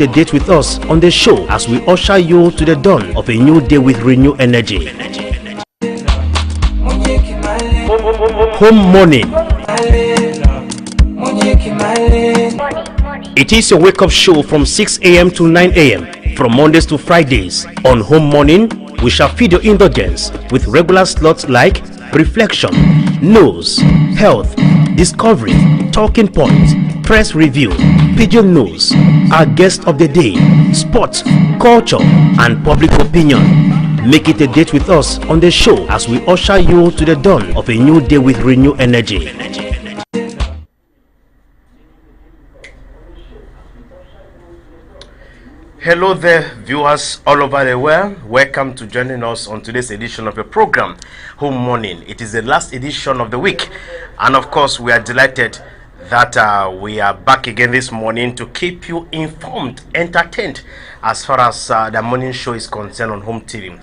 A date with us on the show as we usher you to the dawn of a new day with renewed energy. Home morning. It is your wake-up show from 6 a.m. to 9 a.m. from Mondays to Fridays. On Home Morning, we shall feed your indulgence with regular slots like reflection, news, health, discovery, talking points, press review, pigeon news, our guest of the day, sports, culture, and public opinion. Make it a date with us on the show as we usher you to the dawn of a new day with renewed energy. Hello there, viewers all over the world. Welcome to joining us on today's edition of the program, Home Morning. It is the last edition of the week, and of course, we are delighted that we are back again this morning to keep you informed, entertained as far as the morning show is concerned on Home TV.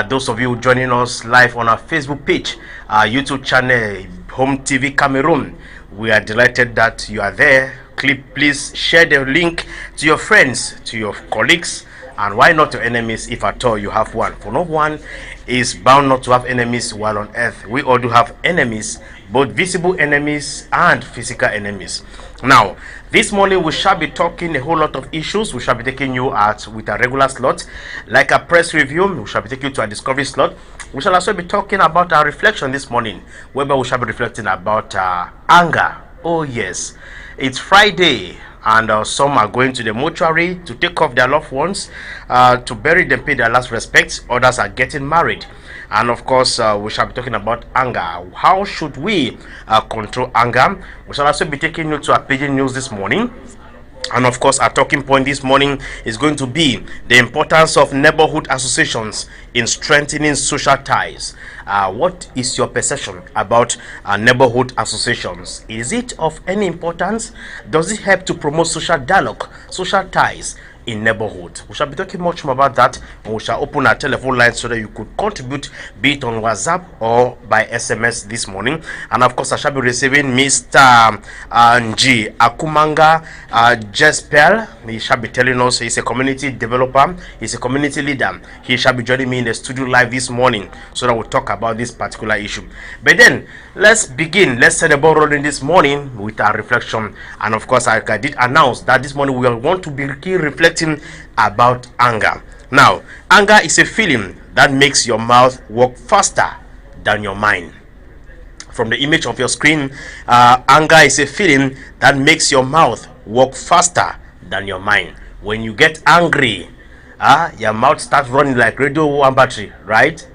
Those of you joining us live on our Facebook page, our YouTube channel, Home TV Cameroon, we are delighted that you are there. Please share the link to your friends, to your colleagues, and why not your enemies if at all you have one. For no one is bound not to have enemies while on earth. We all do have enemies, both visible enemies and physical enemies. Now, this morning we shall be talking a whole lot of issues. We shall be taking you out with a regular slot, like a press review. We shall be taking you to a discovery slot. We shall also be talking about our reflection this morning, whereby we shall be reflecting about anger. Oh yes, it's Friday, and some are going to the mortuary to take off their loved ones, to bury them, pay their last respects. Others are getting married, and of course we shall be talking about anger. How should we control anger? We shall also be taking you to a pigeon news this morning. And of course, our talking point this morning is going to be the importance of neighborhood associations in strengthening social ties. What is your perception about neighborhood associations? Is it of any importance? Does it help to promote social dialogue, social ties in neighborhood? We shall be talking much more about that, and we shall open our telephone line so that you could contribute, be it on WhatsApp or by SMS this morning. And of course, I shall be receiving Mr. Nji Akumanga Jespel. He shall be telling us he's a community developer, he's a community leader. He shall be joining me in the studio live this morning so that we'll talk about this particular issue. But then let's begin. Let's set the ball rolling this morning with our reflection. And of course, I did announce that this morning we want to begin reflecting about anger. Now, anger is a feeling that makes your mouth work faster than your mind. From the image of your screen, anger is a feeling that makes your mouth work faster than your mind. When you get angry, your mouth starts running like radio one battery, right?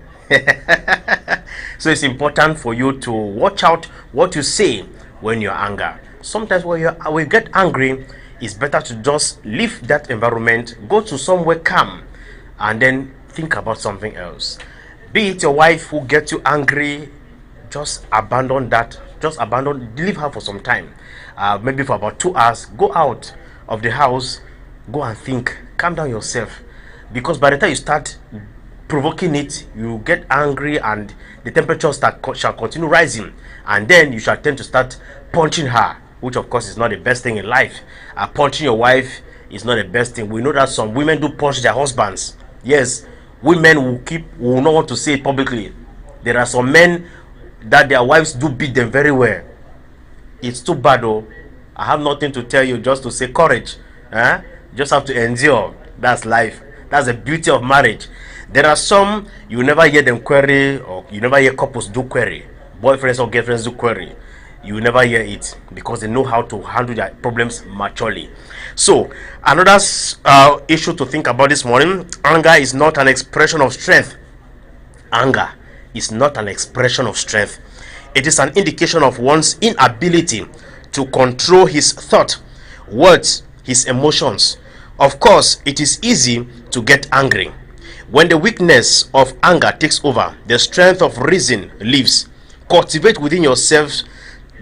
So it's important for you to watch out what you say when you're angry. Sometimes when you get angry, it's better to just leave that environment, go to somewhere calm, and then think about something else. Be it your wife who gets you angry, just abandon that. Leave her for some time, maybe for about 2 hours. Go out of the house, go and think, calm down yourself, because by the time you start provoking it, you get angry and the temperature shall continue rising, and then you shall tend to start punching her, which of course is not the best thing in life. Punching your wife is not the best thing. We know that some women do punch their husbands. Yes, women will not want to say it publicly. There are some men that their wives do beat them very well. It's too bad though. I have nothing to tell you, just to say courage. Just have to endure. That's life. That's the beauty of marriage. There are some you never hear them query, or you never hear couples do query. Boyfriends or girlfriends do query. You never hear it because they know how to handle their problems maturely. So another issue to think about this morning: anger is not an expression of strength. Anger is not an expression of strength. It is an indication of one's inability to control his thought, words, his emotions. Of course, it is easy to get angry. When the weakness of anger takes over, the strength of reason leaves. Cultivate within yourself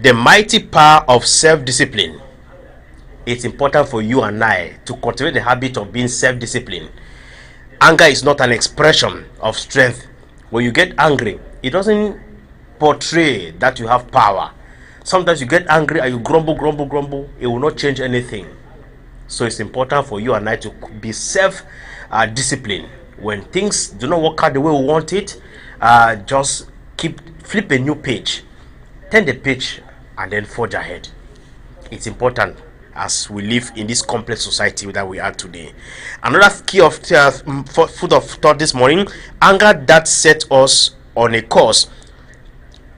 the mighty power of self-discipline. It's important for you and I to cultivate the habit of being self-disciplined. Anger is not an expression of strength. When you get angry, it doesn't portray that you have power. Sometimes you get angry and you grumble. It will not change anything. So it's important for you and I to be self disciplined. When things do not work out the way we want it, just flip a new page, turn the page, and then forge ahead. It's important as we live in this complex society that we are today. Another key of food of thought this morning: anger that set us on a course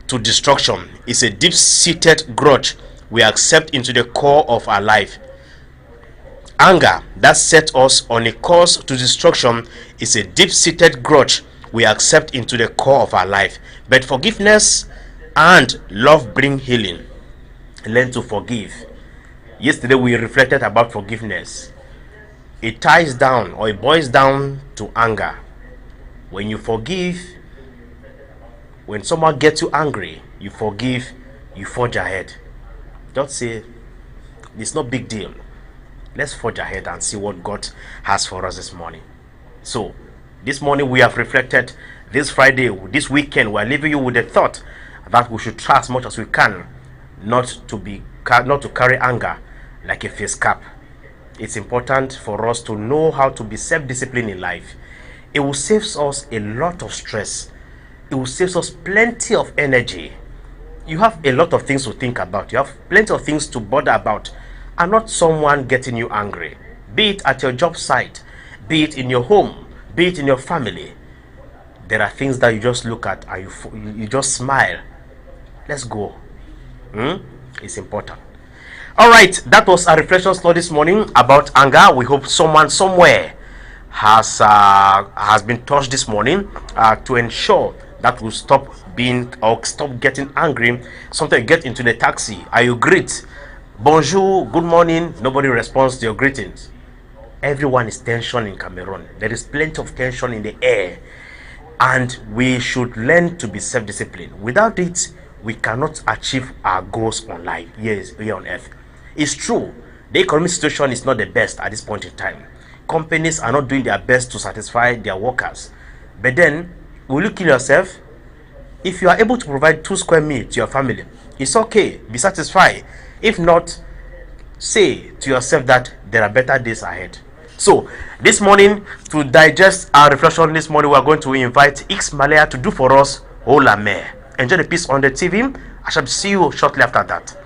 to destruction is a deep-seated grudge we accept into the core of our life. Anger that set us on a course to destruction is a deep-seated grudge we accept into the core of our life. But forgiveness and love bring healing. Learn to forgive. Yesterday we reflected about forgiveness. It ties down, or it boils down to anger. When you forgive, when someone gets you angry, you forgive, you forge ahead. Don't say it's no big deal. Let's forge ahead and see what God has for us this morning. So this morning we have reflected. This Friday, this weekend, we're leaving you with the thought that we should try as much as we can not to carry anger like a face cap. It's important for us to know how to be self-disciplined in life. It will save us a lot of stress. It will save us plenty of energy. You have a lot of things to think about. You have plenty of things to bother about, and not someone getting you angry. Be it at your job site, be it in your home, be it in your family. There are things that you just look at and you just smile. Let's go. It's important. All right, that was a reflection study this morning about anger. We hope someone somewhere has been touched this morning to ensure that we stop getting angry. Sometimes you get into the taxi and you greet, bonjour, good morning, nobody responds to your greetings. Everyone is tension in Cameroon. There is plenty of tension in the air, and we should learn to be self-disciplined. Without it, we cannot achieve our goals on life here on earth. It's true, the economic situation is not the best at this point in time. Companies are not doing their best to satisfy their workers. But then, will you kill yourself? If you are able to provide 2 square meals to your family, it's okay, be satisfied. If not, say to yourself that there are better days ahead. So this morning, to digest our reflection this morning, we are going to invite X Malaya to do for us Ola Mer. Enjoy the piece on the TV. I shall see you shortly after that.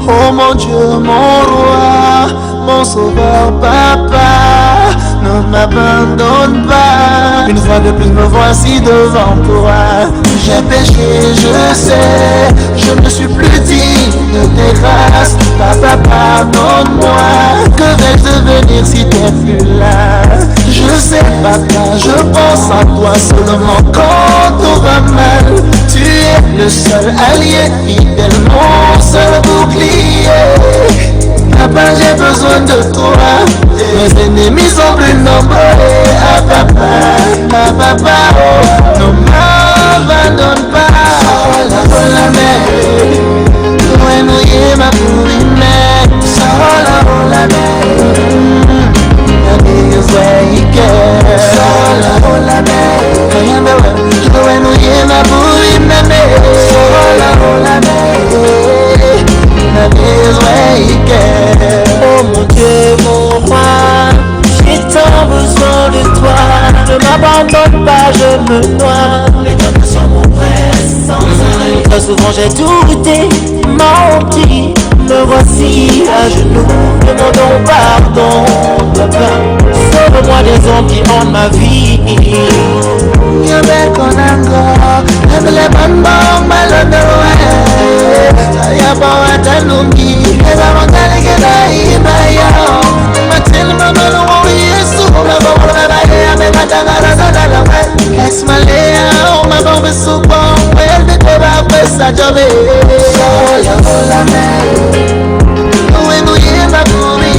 Oh mon Dieu, mon roi, mon sauveur, papa, ne m'abandonne pas. Une fois de plus me voici devant toi. J'ai péché, je sais, je ne suis plus digne de tes grâces. Papa, pardonne-moi. Que vais-je devenir si t'es plus là? Je sais, papa, je pense à toi seulement quand tout va mal. Tu es le seul allié, fidèle, mon seul bouclier. Papa, j'ai besoin de toi. Mes ennemis sont plus nombreux. Ah papa, oh, ne m'abandonne pas. Oh la mer, loin mouillé ma pourinette. Oh la mer, that is where he cares. Oh la mer, loin mouillé ma pourinette. Oh la mer, that is where he cares. Oh mon Dieu, mon roi, j'ai tant besoin de toi. Ne m'abandonne pas, je me noie. Les hommes sont mon presse sans arrêt. Très souvent j'ai douté, menti. Me voici à genoux, demandons pardon. Papa, sauve-moi des hommes qui ont ma vie. Y'a qu'on encore, les bonnes bombes, y'a pas à t'annoncer. Les avantages que t'as eu, Matil mama no Yesu, ma bon travailler avec ma tangara dans la main. Ex malaya, oh ma bon besouban, elle me teba pesa jobe. Sola la mer, nous nous yema pour me.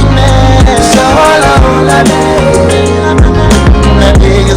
Sola la mer, na big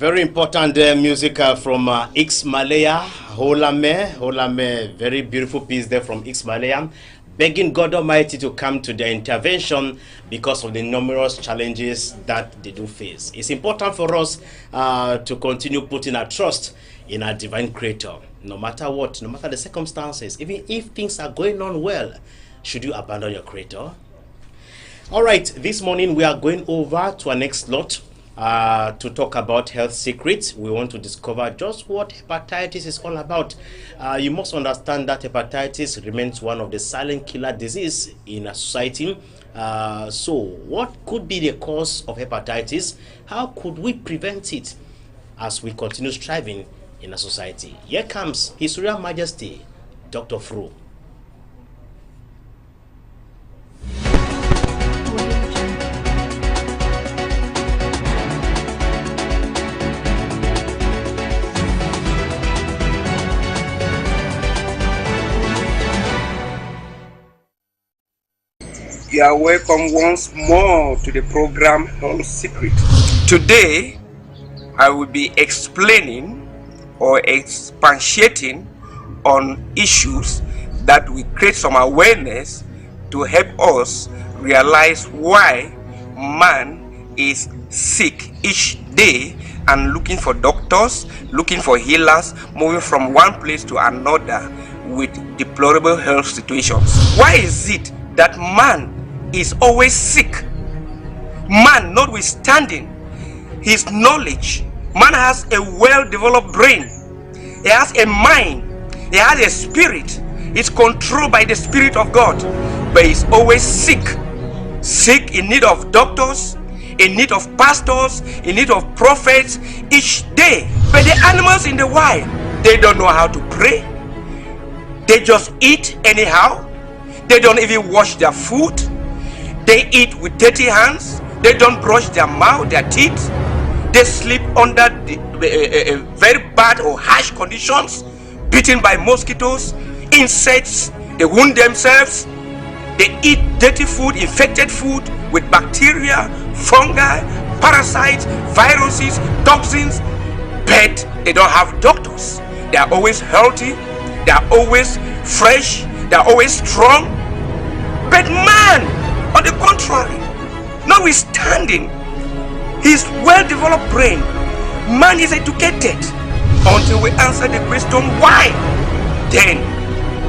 Very important music from X Malaya, Holame, very beautiful piece there from X Malaya, begging God Almighty to come to their intervention because of the numerous challenges that they do face. It's important for us to continue putting our trust in our divine creator, no matter what, no matter the circumstances. Even if things are going on well, should you abandon your creator? All right, this morning we are going over to our next slot to talk about health secrets. We want to discover just what hepatitis is all about. You must understand that hepatitis remains one of the silent killer disease in a society. So what could be the cause of hepatitis? How could we prevent it as we continue striving in a society? Here comes His Royal Majesty, Dr. Fru. You are welcome once more to the program Health Secret. Today, I will be explaining or expatiating on issues that will create some awareness to help us realize why man is sick each day and looking for doctors, looking for healers, moving from one place to another with deplorable health situations. Why is it that man is always sick? Man, notwithstanding his knowledge, man has a well-developed brain, he has a mind, he has a spirit, he's controlled by the Spirit of God, but he's always sick in need of doctors, in need of pastors, in need of prophets each day. But the animals in the wild, they don't know how to pray, they just eat anyhow, they don't even wash their food, they eat with dirty hands, they don't brush their mouth, their teeth, they sleep under very bad or harsh conditions, beaten by mosquitoes, insects, they wound themselves, they eat dirty food, infected food with bacteria, fungi, parasites, viruses, toxins, but they don't have doctors. They are always healthy, they are always fresh, they are always strong. But man, on the contrary, notwithstanding his well-developed brain, man is educated. Until we answer the question why, then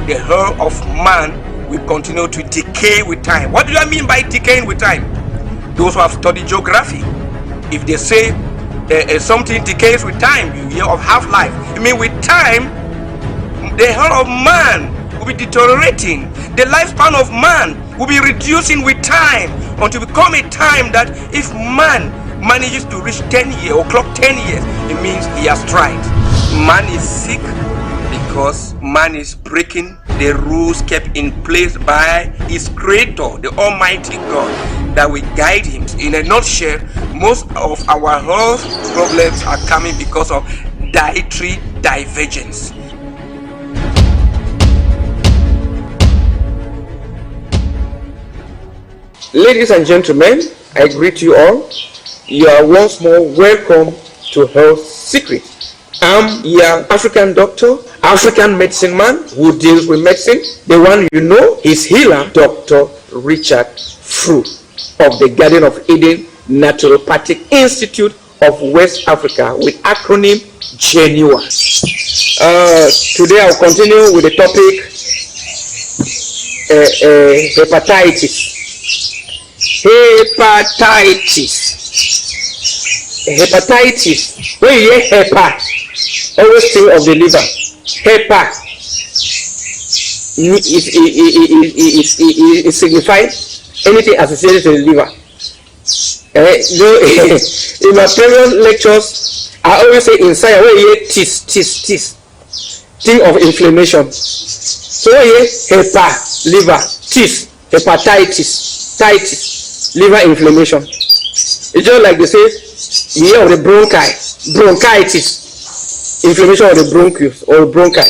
the health of man will continue to decay with time. What do I mean by decaying with time? Those who have studied geography, if they say something decays with time, you hear of half-life. I mean, with time, the health of man will be deteriorating. The lifespan of man will be reducing with time until become a time that if man manages to reach 10 years or clock 10 years, it means he has tried. Man is sick because man is breaking the rules kept in place by his creator, the Almighty God, that will guide him. In a nutshell, most of our health problems are coming because of dietary divergence. Ladies and gentlemen, I greet you all. You are once more welcome to Health Secret. I'm your African doctor, African medicine man who deals with medicine. The one you know is healer, Dr. Richard Fru of the Garden of Eden Naturopathic Institute of West Africa with acronym GENUA. Today I'll continue with the topic hepatitis. Hepatitis. When you hear hepa, always think of the liver. Hepa it signifies anything associated to the liver. In my previous lectures, I always say inside when you hear tis, think of inflammation. So when you hear hepa, liver, tis, hepatitis, titis, liver inflammation. It's just like they say, you hear of the bronchitis, inflammation of the bronchus or bronchi.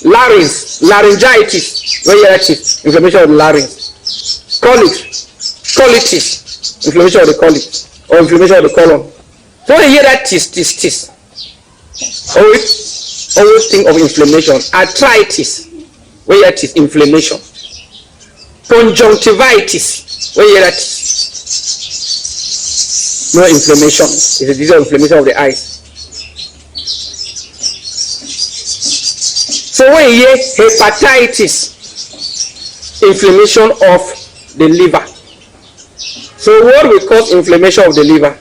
Laryngitis, when you hear tis, inflammation of the larynx. Colitis, inflammation of the colon or inflammation of the colon. So when you hear that tis, always think of inflammation. Arthritis, when you hear tis, inflammation. Conjunctivitis, when you hear that, no inflammation. It's a disease of inflammation of the eyes. So when you hear hepatitis, inflammation of the liver. So what will cause inflammation of the liver?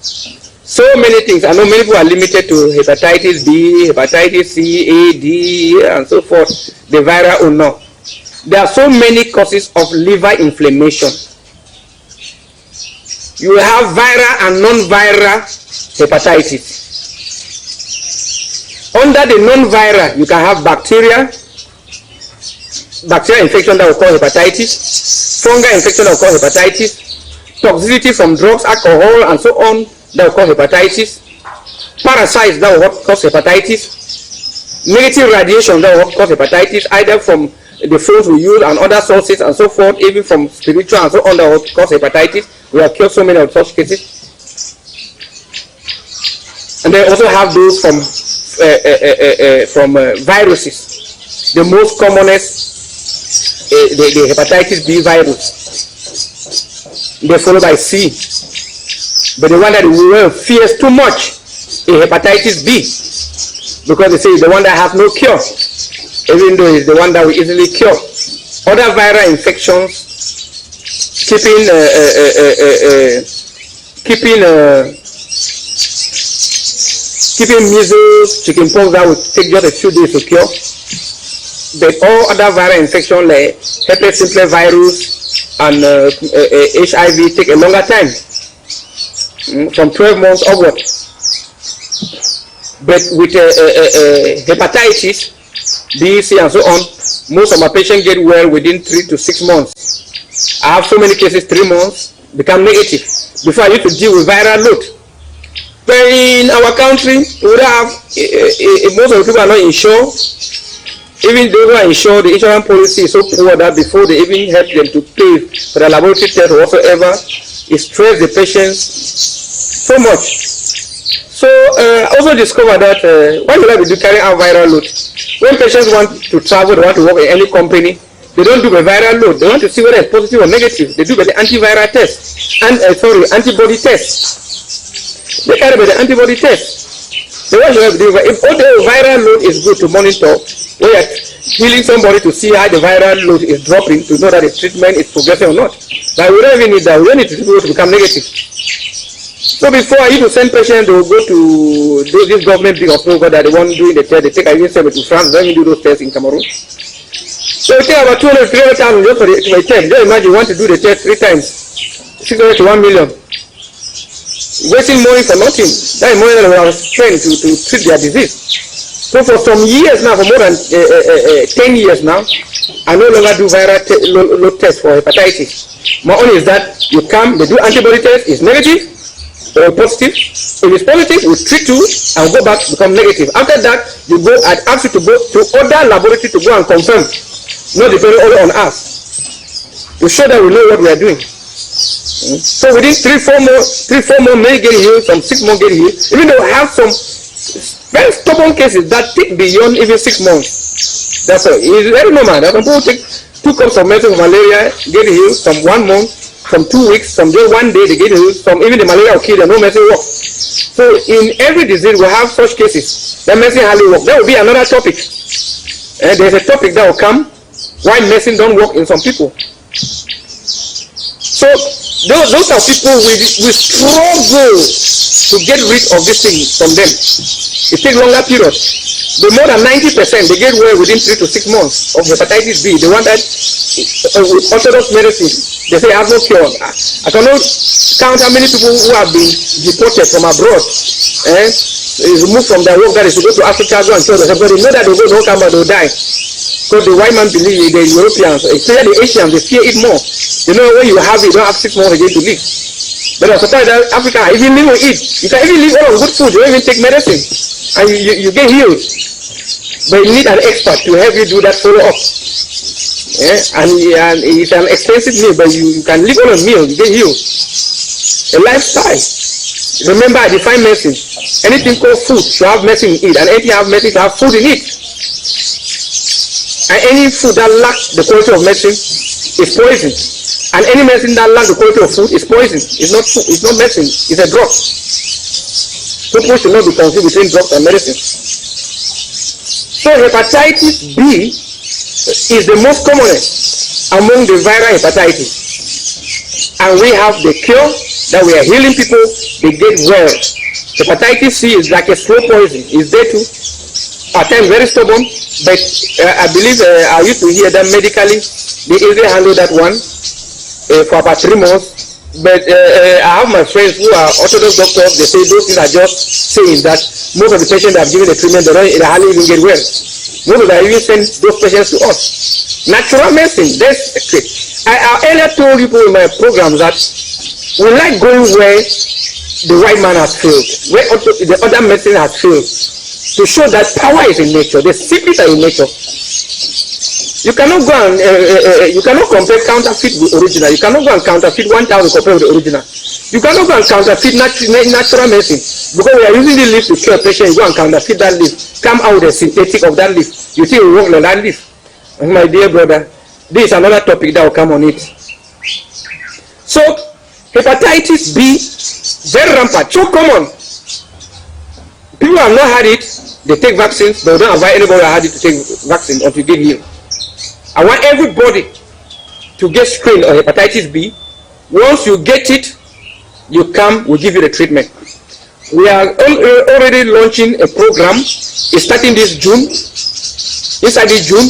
So many things. I know many people are limited to hepatitis B, hepatitis C, A, D, and so forth. The viral or not. There are so many causes of liver inflammation. You have viral and non-viral hepatitis. Under the non-viral, you can have bacterial infection that will cause hepatitis, fungal infection that will cause hepatitis, toxicity from drugs, alcohol, and so on that will cause hepatitis, parasites that will cause hepatitis, negative radiation that will cause hepatitis, either from the phones we use and other sources and so forth, even from spiritual and so on that will cause hepatitis. We have killed so many of such cases. And they also have those from viruses. The most commonest, the hepatitis B virus. They followed by C. But the one that we fears too much is hepatitis B, because they say it's the one that has no cure, even though it's the one that we easily cure. Other viral infections, keeping measles, chickenpox, that will take just a few days to cure. But all other viral infections like herpes simplex virus and HIV take a longer time, from 12 months upward. But with hepatitis B, C, and so on, most of my patients get well within 3 to 6 months. I have so many cases, 3 months, become negative. Before I used to deal with viral load. But in our country, we would have, most of the people are not insured. Even those who are insured, the insurance policy is so poor that before they even help them to pay for the laboratory test or whatsoever, it stresses the patients so much. So I also discovered that why should I be carrying out viral load? When patients want to travel, they want to work in any company, they don't do the viral load. They want to see whether it's positive or negative. They do the antiviral test and antibody test. They carry the antibody test. So what should I be doing? If all the viral load is good to monitor, we are healing somebody to see how the viral load is dropping, to know that the treatment is progressing or not. But we don't even need that. We don't need people to become negative. So before I used to send patients, they will go to this government big hospital that they want doing the test. They take I even send it to France. They don't even do those tests in Cameroon. So it takes about 200,000 just for the test. Just imagine you want to do the test 3 times, 600 to 1 million. Wasting money for nothing. That is money that we have spent to treat their disease. So for some years now, for more than 10 years now, I no longer do viral load test for hepatitis. My own is that you come, they do antibody test, it's negative or positive. If it's positive, we treat you and go back to become negative. After that, you go and ask you to go to other laboratory to go and confirm, not depending only on us. To show that we know what we are doing. So within 3-4 more, many get healed, some 6 more get healed. Even though we have some very stubborn cases that take beyond even 6 months. That's all. It's very normal. There are people who take 2 cups of medicine for malaria, get healed, some 1 month, some 2 weeks, some just 1 day they get healed, some even the malaria will kill them, no medicine works. So in every disease we have such cases. That medicine hardly works. That will be another topic. There's a topic that will come why medicine don't work in some people. So those are people we struggle to get rid of this thing from them. It takes longer period. But more than 90% they get well within 3 to 6 months of hepatitis B. The one that with orthodox medicine, they say has no cure. I cannot count how many people who have been deported from abroad, is removed from their work, that is to go to Africa, go and kill themselves. But they know that they don't come back, they'll die. Because the white man believe, the Europeans, especially the Asians, they fear it more. You know, when you have it, you don't have 6 months again to live. But I'm surprised that Africa, even live with it. You can even live all on good food, you don't even take medicine. And you get healed. But you need an expert to help you do that follow-up. And it's an expensive meal, but you can live on a meal, you get healed. A lifestyle. Remember, I define medicine. Anything called food should have medicine in it, and anything have medicine should have food in it. And any food that lacks the quality of medicine is poison. And any medicine that lacks the quality of food is poison. It's not food, it's not medicine, it's a drug. People should not be confused between drugs and medicine. So hepatitis B is the most commonest among the viral hepatitis. And we have the cure that we are healing people, they get well. Hepatitis C is like a slow poison. It's there too. At times very stubborn, but I believe I used to hear that medically they easily handle that one for about 3 months. But I have my friends who are Orthodox doctors. They say those things are just saying that most of the patients that have given the treatment they hardly even get well. Most of them even send those patients to us. Natural medicine. That's okay. I earlier told people in my program that we like going where the white man has failed, where the other medicine has failed, to show that power is in nature, the secrets are in nature. You cannot go and you cannot compare counterfeit with original. You cannot go and counterfeit 1,000 compared with the original. You cannot go and counterfeit natural medicine because we are using the leaf to cure a patient. You go and counterfeit that leaf, come out with a synthetic of that leaf. You think it will work like that leaf? And my dear brother, this is another topic that will come on it. So hepatitis B, very rampant, so common. People have not had it, they take vaccines, but we don't advise anybody that had it to take vaccine or to get healed. I want everybody to get screened on hepatitis B. Once you get it, you come, we'll give you the treatment. We are already launching a program. It's starting this June. Inside this June,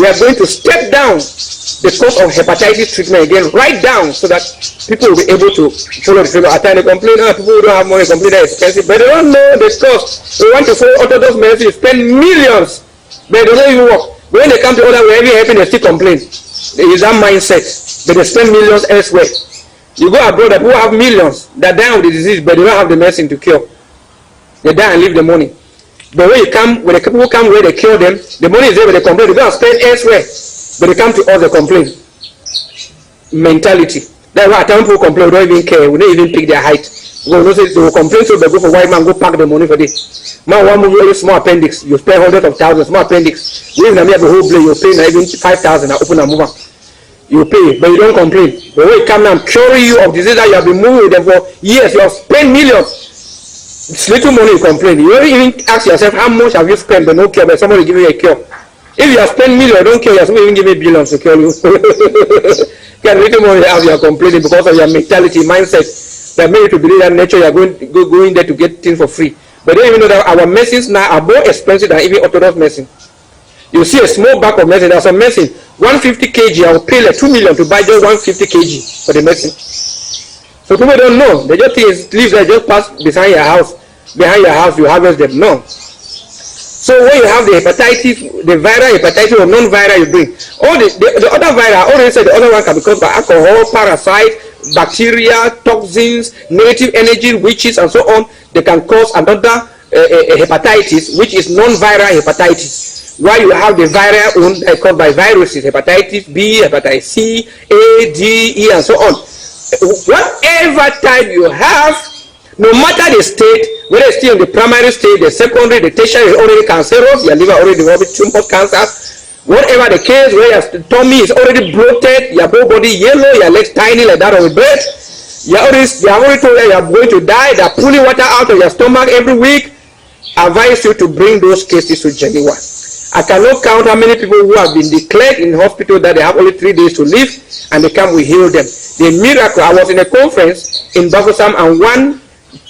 we are going to step down the cost of hepatitis treatment again, right down, so that people will be able to follow the treatment. At times they complain, people who don't have money complain that it's expensive, but they don't know the cost. They want to follow Orthodox medicine, spend millions, but they don't even work. When they come to other way, every helping, they still complain. There is that mindset, but they spend millions elsewhere. You go abroad, people have millions that die of the disease, but they don't have the medicine to cure. They die and leave the money. But when you come, when the people come where they cure them, the money is there, but they complain. They go and spend elsewhere. But they come to us, they complain. Mentality. That's why I tell people complain, we don't even care, we don't even pick their height. They will complain, so they go for white man, go pack the money for this. Man, one move, small appendix, you spend hundreds of thousands, small appendix. You even have a whole blade, you pay even 5,000, I open and move on. You pay, but you don't complain. But when you come now, I'm curing you of disease that you have been moving with them for years, you have spent millions. It's little money you complain. You don't even ask yourself, how much have you spent, but no cure, but somebody give you a cure. If you have spent millions, don't care, somebody even give me billions to cure you. You little money have you are complaining because of your mentality, mindset that made you to believe that nature you are going there to get things for free. But they don't even know that our medicines now are more expensive than even Orthodox medicine. You see a small bag of medicine, there's some medicine, 150 kg, I will pay like 2 million to buy just 150 kg for the medicine. So people don't know, they just think it's leaves that just pass behind your house, you harvest them. No. So when you have the hepatitis, the viral hepatitis or non-viral you bring, all the other viral, I already said the other one can be caused by alcohol, parasite, bacteria, toxins, negative energy, witches, and so on. They can cause another hepatitis, which is non-viral hepatitis. While you have the viral one caused by viruses, hepatitis B, hepatitis C, A, D, E, and so on. Whatever type you have, no matter the state, whether it's still in the primary state, the secondary, the tertiary is already cancerous, your liver already developed tumor cancer. Whatever the case, where your tummy is already bloated, your whole body yellow, your legs tiny like that of a bird, they have already told you are going to die, they are pulling water out of your stomach every week. I advise you to bring those cases to Geneva. I cannot count how many people who have been declared in hospital that they have only 3 days to live, and they come, we heal them. The miracle, I was in a conference in Bafosam, and one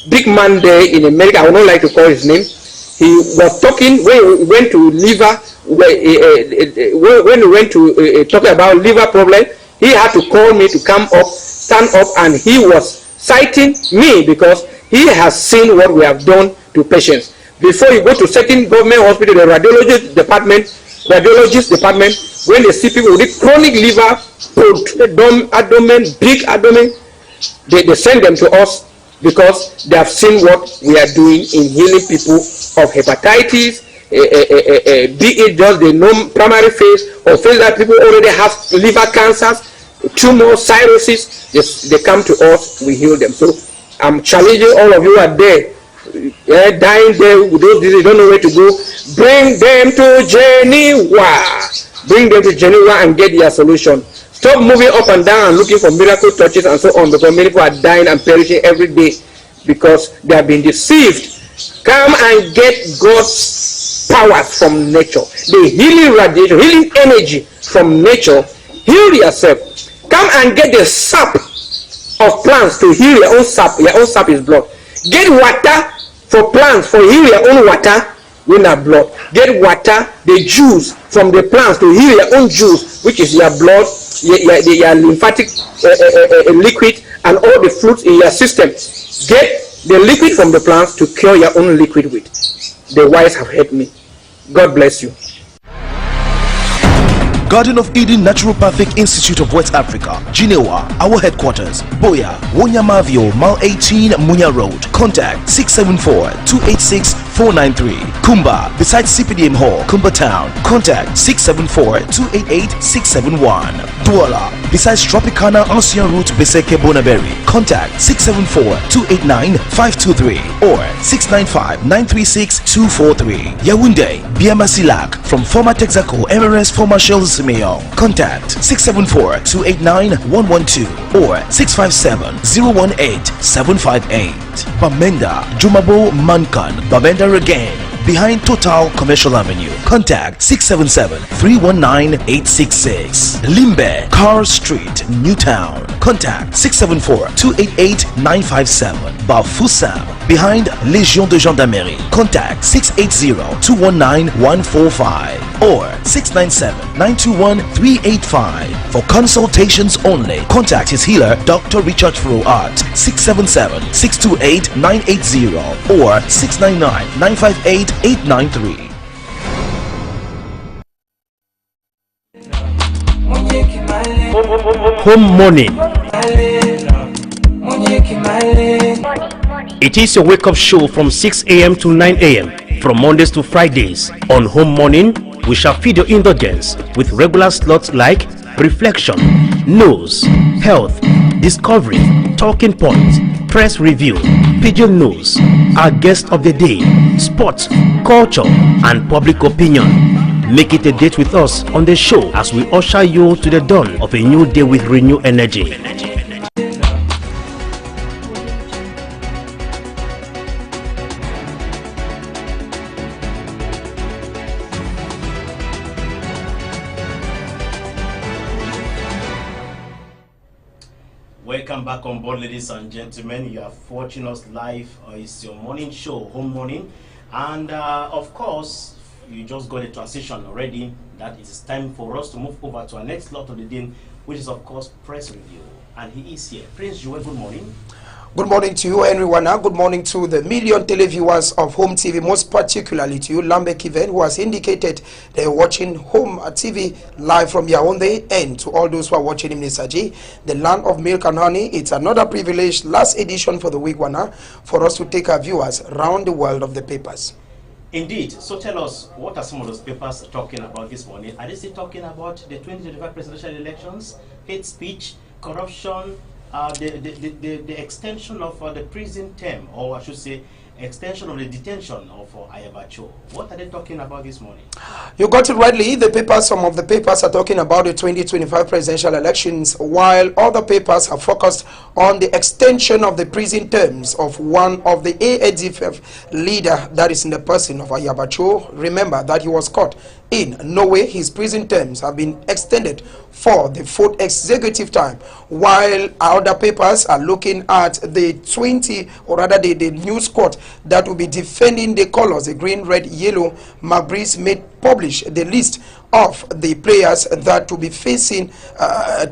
big man there in America, I would not like to call his name, he was talking when we went to liver, when we went to talk about liver problem, he had to call me to come up, stand up, and he was citing me because he has seen what we have done to patients. Before you go to certain government hospital, the radiologist department, when they see people with chronic liver, abdomen, big abdomen, they send them to us because they have seen what we are doing in healing people of hepatitis, be it just the non-primary phase or phase that people already have liver cancers, tumor, cirrhosis. They come to us, we heal them. So I'm challenging all of you out there, dying there with those diseases, don't know where to go. Bring them to Geneva. Bring them to Geneva and get their solution. Stop moving up and down and looking for miracle touches and so on, because many people are dying and perishing every day because they have been deceived. Come and get God's powers from nature, the healing radiation, healing energy from nature. Heal yourself. Come and get the sap of plants to heal your own sap. Your own sap is blood. Get water for plants for heal your own water with that blood. Get water, the juice from the plants to heal your own juice, which is your blood, your lymphatic liquid, and all the fluids in your system. Get the liquid from the plants to cure your own liquid with. The wise have heard me. God bless you. Garden of Eden Naturopathic Institute of West Africa, Geneva, our headquarters, Boya, Wonyamavio, Mile 18, Munya Road. Contact 674-286-493. Kumba, beside CPDM Hall, Kumba Town. Contact 674-288-671. Douala, besides Tropicana Ancien Route Beseke Bonaberi. Contact 674-289-523 or 695-936-243. Yaoundé, Biamasilak, from former Texaco, Emirates, former Shells Mayor. Contact 674-289-112 or 657-018-758. Bamenda, Jumabo Mankan, Bamenda again, behind Total Commercial Avenue. Contact 677-319-866. Limbe, Carr Street, Newtown. Contact 674-288-957. Bafoussam, behind Légion de Gendarmerie. Contact 680-219-145 or 697-921-385. For consultations only, contact his healer, Dr. Richard Fro at 677-628-980 or 699-958-893. Home morning. It is your wake-up show from 6 a.m. to 9 a.m. from Mondays to Fridays. On Home Morning, we shall feed your indulgence with regular slots like reflection, news, health, discovery, talking points, press review, pigeon news, our guest of the day, sports, culture, and public opinion. Make it a date with us on the show as we usher you to the dawn of a new day with renewed energy. Welcome back on board, ladies and gentlemen. You are watching us live. It's your morning show, Home Morning, and of course you just got a transition already. That it is time for us to move over to our next slot of the day, which is of course press review, and he is here. Prince Joel, good morning. Good morning to you, Henry Wana. Good morning to the million televiewers of Home TV, most particularly to you, Lambe Kiven, who has indicated they're watching Home TV live from Yaoundé, and to all those who are watching in Nisaji, the land of milk and honey. It's another privilege, last edition for the week, Wana, for us to take our viewers around the world of the papers. Indeed. So tell us, what are some of those papers talking about this morning? Are they still talking about the 2025 presidential elections, hate speech, corruption, the extension of the prison term, or I should say extension of the detention of Ayabacho? What are they talking about this morning? You got it rightly. The papers, some of the papers are talking about the 2025 presidential elections, while other papers have focused on the extension of the prison terms of one of the AADF leader, that is in the person of Ayabacho. Remember that he was caught in Norway. His prison terms have been extended for the fourth executive time, while other papers are looking at the 20, or rather the news court that will be defending the colors, the green, red, yellow. Mabrice made publish the list of the players that will be facing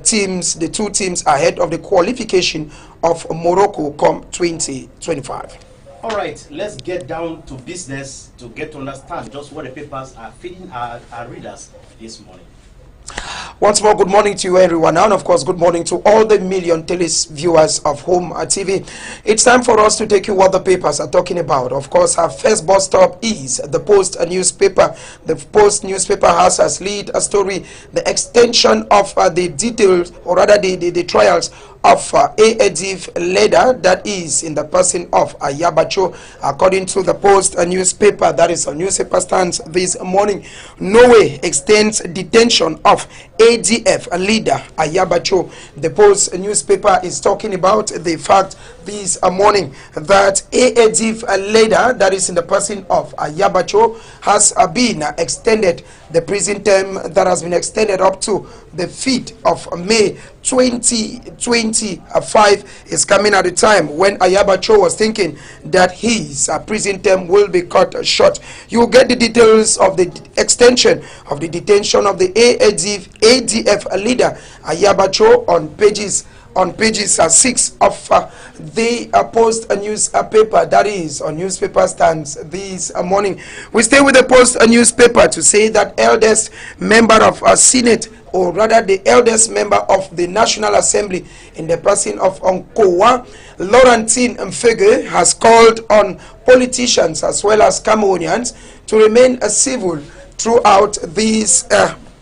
teams, the two teams ahead of the qualification of Morocco come 2025. All right, let's get down to business to get to understand just what the papers are feeding our readers this morning. Once more, good morning to you everyone, and of course good morning to all the million viewers of Home TV. It's time for us to take you what the papers are talking about. Of course, our first bus stop is the Post newspaper. The Post newspaper has as lead a story the extension of the details, or rather the trials of AADF leader, that is in the person of Ayabacho. According to the Post newspaper, that is a newspaper stands this morning, Norway extends detention of ADF leader Ayabacho. The Post newspaper is talking about the fact this morning that AADF leader, that is in the person of Ayabacho, has been extended. The prison term that has been extended up to the 5th of May 2025 is coming at a time when Ayabacho was thinking that his prison term will be cut short. You will get the details of the extension of the detention of the ADF leader Ayabacho on pages 6 of the Post newspaper, that is on newspaper stands this morning. We stay with the Post newspaper to say that eldest member of Senate, or rather the eldest member of the National Assembly in the person of Onkowa, Laurentine Mfege, has called on politicians as well as Cameroonians to remain civil throughout these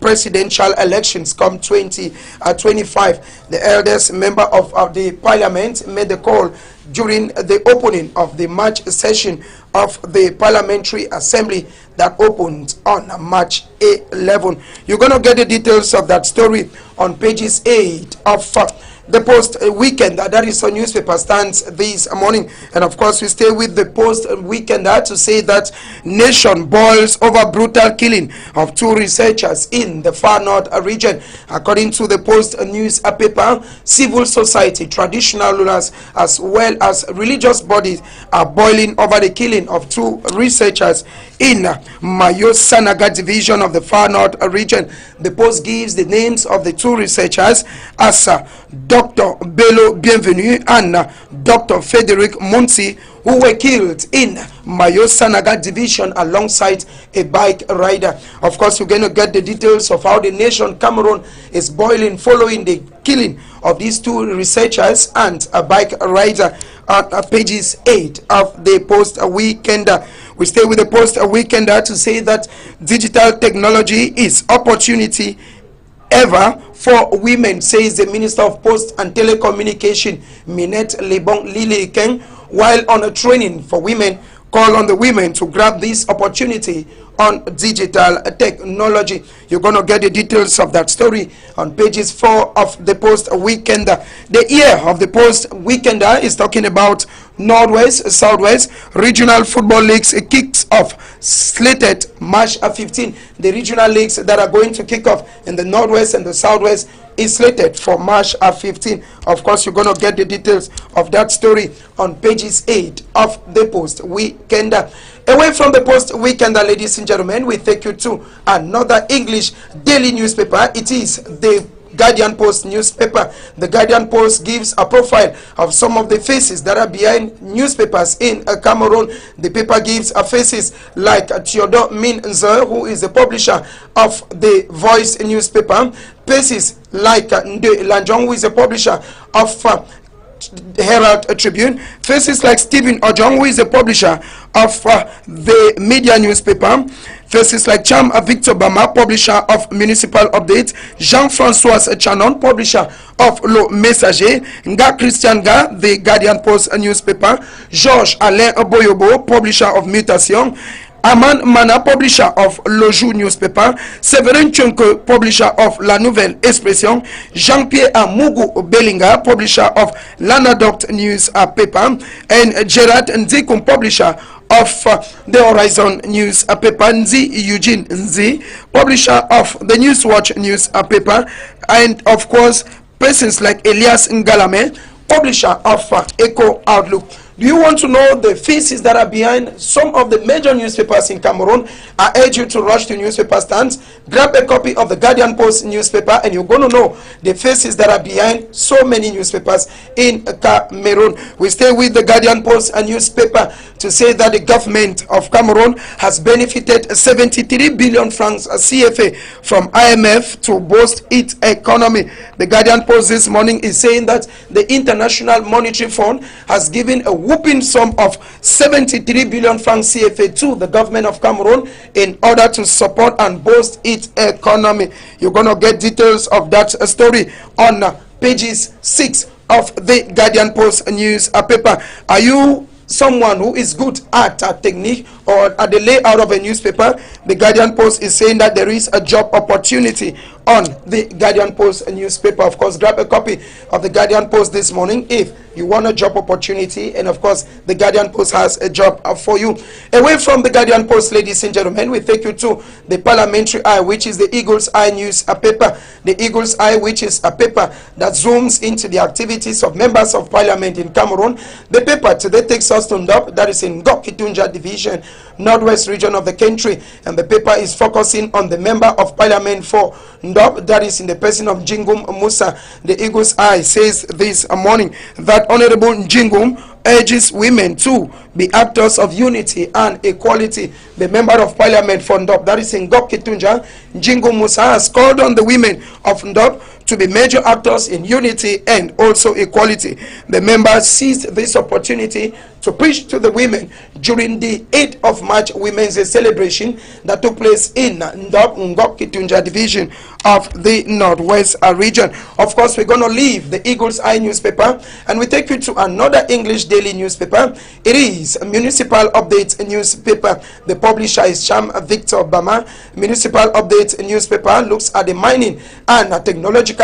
presidential elections come 2025. The eldest member of the parliament made the call during the opening of the March session of the Parliamentary Assembly that opened on March 11. You're going to get the details of that story on pages 8 of the Post Weekend. That is a newspaper stands this morning. And of course, we stay with the Post Weekend to say that nation boils over brutal killing of 2 researchers in the far north region. According to the Post newspaper, civil society, traditional rulers, as well as religious bodies are boiling over the killing of 2 researchers in Mayo Sanaga division of the far north region. The Post gives the names of the 2 researchers as Dr. Bello Bienvenu and Dr. Frederick Munsi, who were killed in Mayo Sanaga division alongside a bike rider. Of course, you're going to get the details of how the nation Cameroon is boiling following the killing of these 2 researchers and a bike rider on pages 8 of the Post Weekend. We stay with the Post Weekend to say that digital technology is opportunity ever for women, says the Minister of Post and Telecommunication, Minette Lebon Lili Keng, while on a training for women, call on the women to grab this opportunity on digital technology. You're going to get the details of that story on pages 4 of the Post Weekend. The year of the Post Weekend is talking about Northwest, Southwest regional football leagues. Kicks off slated March 15. The regional leagues that are going to kick off in the Northwest and the Southwest is slated for March 15. Of course, you're going to get the details of that story on pages 8 of the Post Weekend. Away from the Post Weekend, ladies and gentlemen, we take you to another English daily newspaper. It is the Guardian Post newspaper. The Guardian Post gives a profile of some of the faces that are behind newspapers in Cameroon. The paper gives faces like Theodore Minze, who is the publisher of the Voice newspaper. Faces like Nde Lanjong, who is the publisher of Herald Tribune. Faces like Stephen Ojong, who is the publisher of the Media newspaper. Faces like Cham Victor Bama, publisher of Municipal Update. Jean-François Chanon, publisher of Le Messager. Nga Christian Ga, the Guardian Post newspaper. Georges Alain Boyobo, publisher of Mutation. Aman Mana, publisher of Le Jour newspaper. Séverin Chunke, publisher of La Nouvelle Expression. Jean-Pierre Amougou Bellinga, publisher of L'Anadoct newspaper. And Gerard Nzikum, publisher of the Horizon newspaper. Nzi Eugene Nzi, publisher of the Newswatch newspaper. And of course, persons like Elias Ngalame, publisher of Echo Outlook. Do you want to know the faces that are behind some of the major newspapers in Cameroon? I urge you to rush to newspaper stands, grab a copy of the Guardian Post newspaper, and you're going to know the faces that are behind so many newspapers in Cameroon. We stay with the Guardian Post newspaper to say that the government of Cameroon has benefited 73 billion francs CFA from IMF to boost its economy. The Guardian Post this morning is saying that the International Monetary Fund has given a whooping sum of 73 billion francs CFA to the government of Cameroon in order to support and boost its economy. You're going to get details of that story on pages 6 of the Guardian Post newspaper. Are you someone who is good at a technique or at the layout of a newspaper? The Guardian Post is saying that there is a job opportunity on the Guardian Post newspaper. Of course, grab a copy of the Guardian Post this morning if you want a job opportunity, and of course the Guardian Post has a job for you. Away from the Guardian Post, ladies and gentlemen, we take you to the Parliamentary Eye, which is the Eagle's Eye newspaper. The Eagle's Eye, which is a paper that zooms into the activities of members of parliament in Cameroon. The paper today takes us to Ndop, that is in Ngok Kitunja division, northwest region of the country, and the paper is focusing on the member of parliament for Ndop, that is in the person of Jingum Musa. The Eagle's Eye says this morning that Honorable Jingum urges women to be actors of unity and equality. The member of parliament for Ndop, that is in Ngok Kitunja, Jingum Musa, has called on the women of Ndop to be major actors in unity and also equality. The member seized this opportunity to preach to the women during the 8th of March Women's Day celebration that took place in Ndop, Ngok Kitunja division of the Northwest region. Of course, we're going to leave the Eagle's Eye newspaper and we take you to another English daily newspaper. It is a Municipal Update newspaper. The publisher is Cham Victor Bama. Municipal Update newspaper looks at the mining and technological